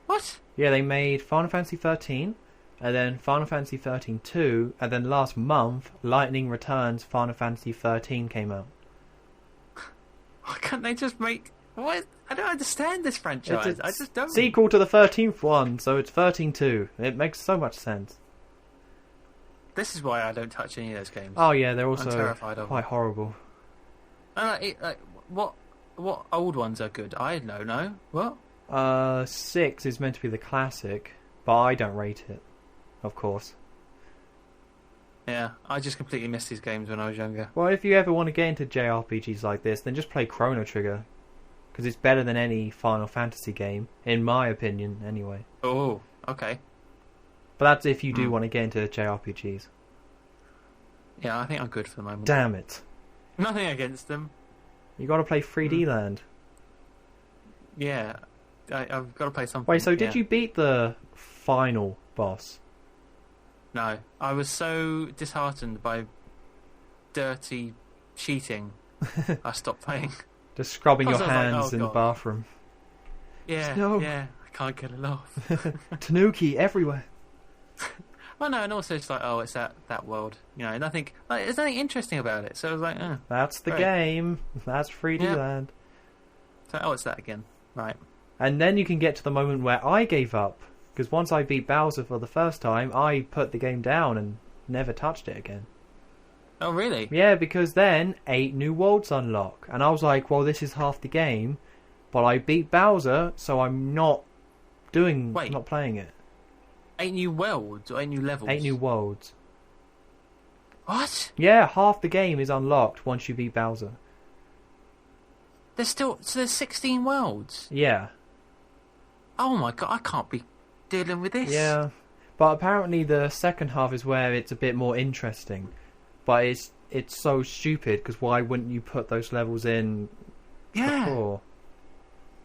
What? Yeah, they made Final Fantasy 13, and then Final Fantasy 13 2, and then last month, Lightning Returns Final Fantasy 13 came out. Why can't they just make... What? I don't understand this franchise. I just don't. Sequel to the 13th one, so it's 13 2. It makes so much sense. This is why I don't touch any of those games. Oh yeah, they're also I'm terrified of quite them. horrible. What old ones are good? I don't know. What? 6 is meant to be the classic, but I don't rate it, of course. Yeah, I just completely missed these games when I was younger. Well, if you ever want to get into JRPGs like this, then just play Chrono Trigger, because it's better than any Final Fantasy game, in my opinion, anyway. Oh, okay. But that's if you do want to get into JRPGs. Yeah, I think I'm good for the moment. Damn it. Nothing against them. You got to play 3D Land. Yeah, I've got to play something. Wait, so did you beat the final boss? No, I was so disheartened by dirty cheating, I stopped playing. Just scrubbing your I was hands like, oh, in the God. bathroom. Yeah, No. yeah, I can't get it off. Tanuki everywhere. Well, no, and also it's like, oh, it's that world, nothing. Like, there's nothing interesting about it. So I was like, That's the right. game. That's 3D Yeah. Land. So, oh, it's that again, right? And then you can get to the moment where I gave up. Because once I beat Bowser for the first time, I put the game down and never touched it again. Oh, really? Yeah, because then 8 new worlds unlock. And I was like, well, this is half the game. But I beat Bowser, so I'm not playing it. 8 new worlds or 8 new levels? 8 new worlds. What? Yeah, half the game is unlocked once you beat Bowser. There's 16 worlds? Yeah. Oh my God, I can't be dealing with this. Yeah. But apparently the second half is where it's a bit more interesting. But it's so stupid, because why wouldn't you put those levels in before?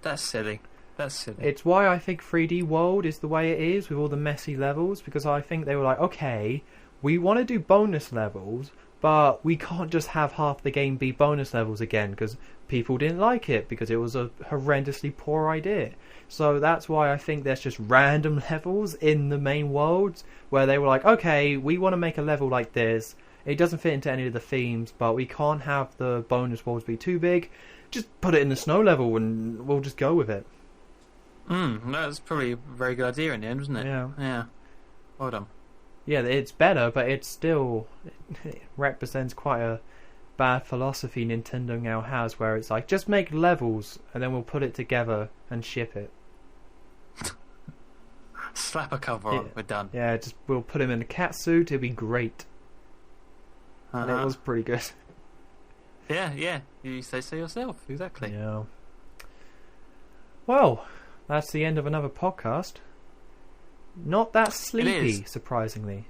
That's silly. It's why I think 3D World is the way it is, with all the messy levels, because I think they were like, okay, we want to do bonus levels, but we can't just have half the game be bonus levels again, because people didn't like it, because it was a horrendously poor idea. So that's why I think there's just random levels in the main worlds, where they were like, okay, we want to make a level like this, it doesn't fit into any of the themes, but we can't have the bonus worlds be too big, just put it in the snow level and we'll just go with it. That's probably a very good idea in the end, wasn't it? Yeah. Well done. Yeah, it's better, but it represents quite a bad philosophy Nintendo now has, where it's like, just make levels and then we'll put it together and ship it. Slap a cover on, we're done. Yeah, we'll put him in a cat suit, it'll be great. And it was pretty good. Yeah, you say so yourself, exactly. Yeah. Well, that's the end of another podcast. Not that sleepy, surprisingly.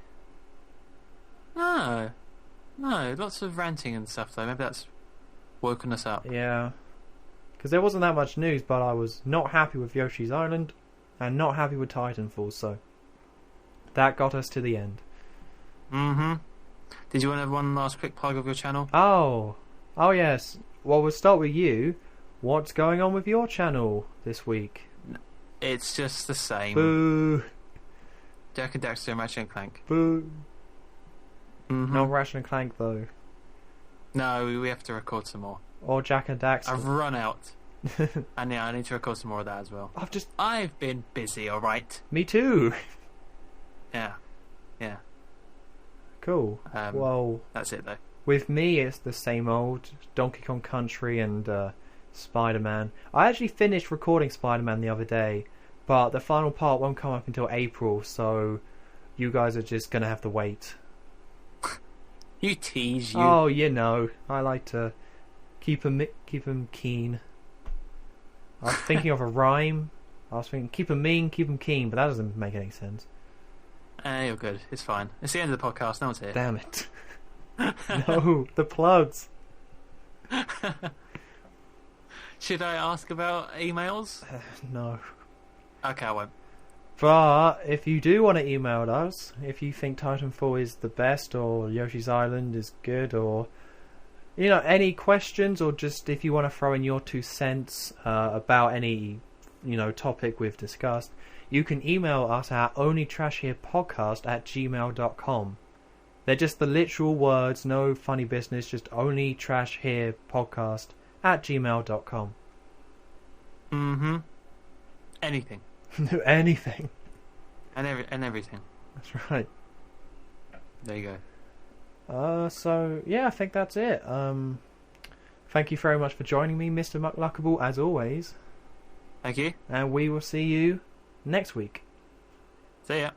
No, lots of ranting and stuff though. Maybe that's woken us up. Yeah. Because there wasn't that much news, but I was not happy with Yoshi's Island and not happy with Titanfall, so that got us to the end. Mm-hmm. Did you want to have one last quick plug of your channel? Oh yes. Well, we'll start with you. What's going on with your channel this week? It's just the same. Boo. Jack and Daxter and Ratchet and Clank. Boo. Mm-hmm. Not Ratchet and Clank, though. No, we have to record some more. Or Jack and Daxter. I've run out. And yeah, I need to record some more of that as well. I've been busy, alright? Me too. Yeah. Cool. Well, that's it though. With me, it's the same old Donkey Kong Country and Spider-Man. I actually finished recording Spider-Man the other day, but the final part won't come up until April, so you guys are just going to have to wait. You tease, you. Oh, I like to keep 'em keen. I was thinking of a rhyme. I was thinking, keep 'em mean, keep 'em keen, but that doesn't make any sense. You're good. It's fine. It's the end of the podcast. No one's here. Damn it. No, the plugs. Should I ask about emails? No. Okay, I won't. But if you do want to email us, if you think Titanfall is the best, or Yoshi's Island is good, or any questions, or just if you want to throw in your 2 cents about any topic we've discussed, you can email us at onlytrashherepodcast@gmail.com. They're just the literal words, no funny business, just onlytrashherepodcast@gmail.com. Mm-hmm. Anything. Anything. And everything. That's right. There you go. So yeah, I think that's it. Thank you very much for joining me, Mr. McLuckable, as always. Thank you. And we will see you next week. See ya.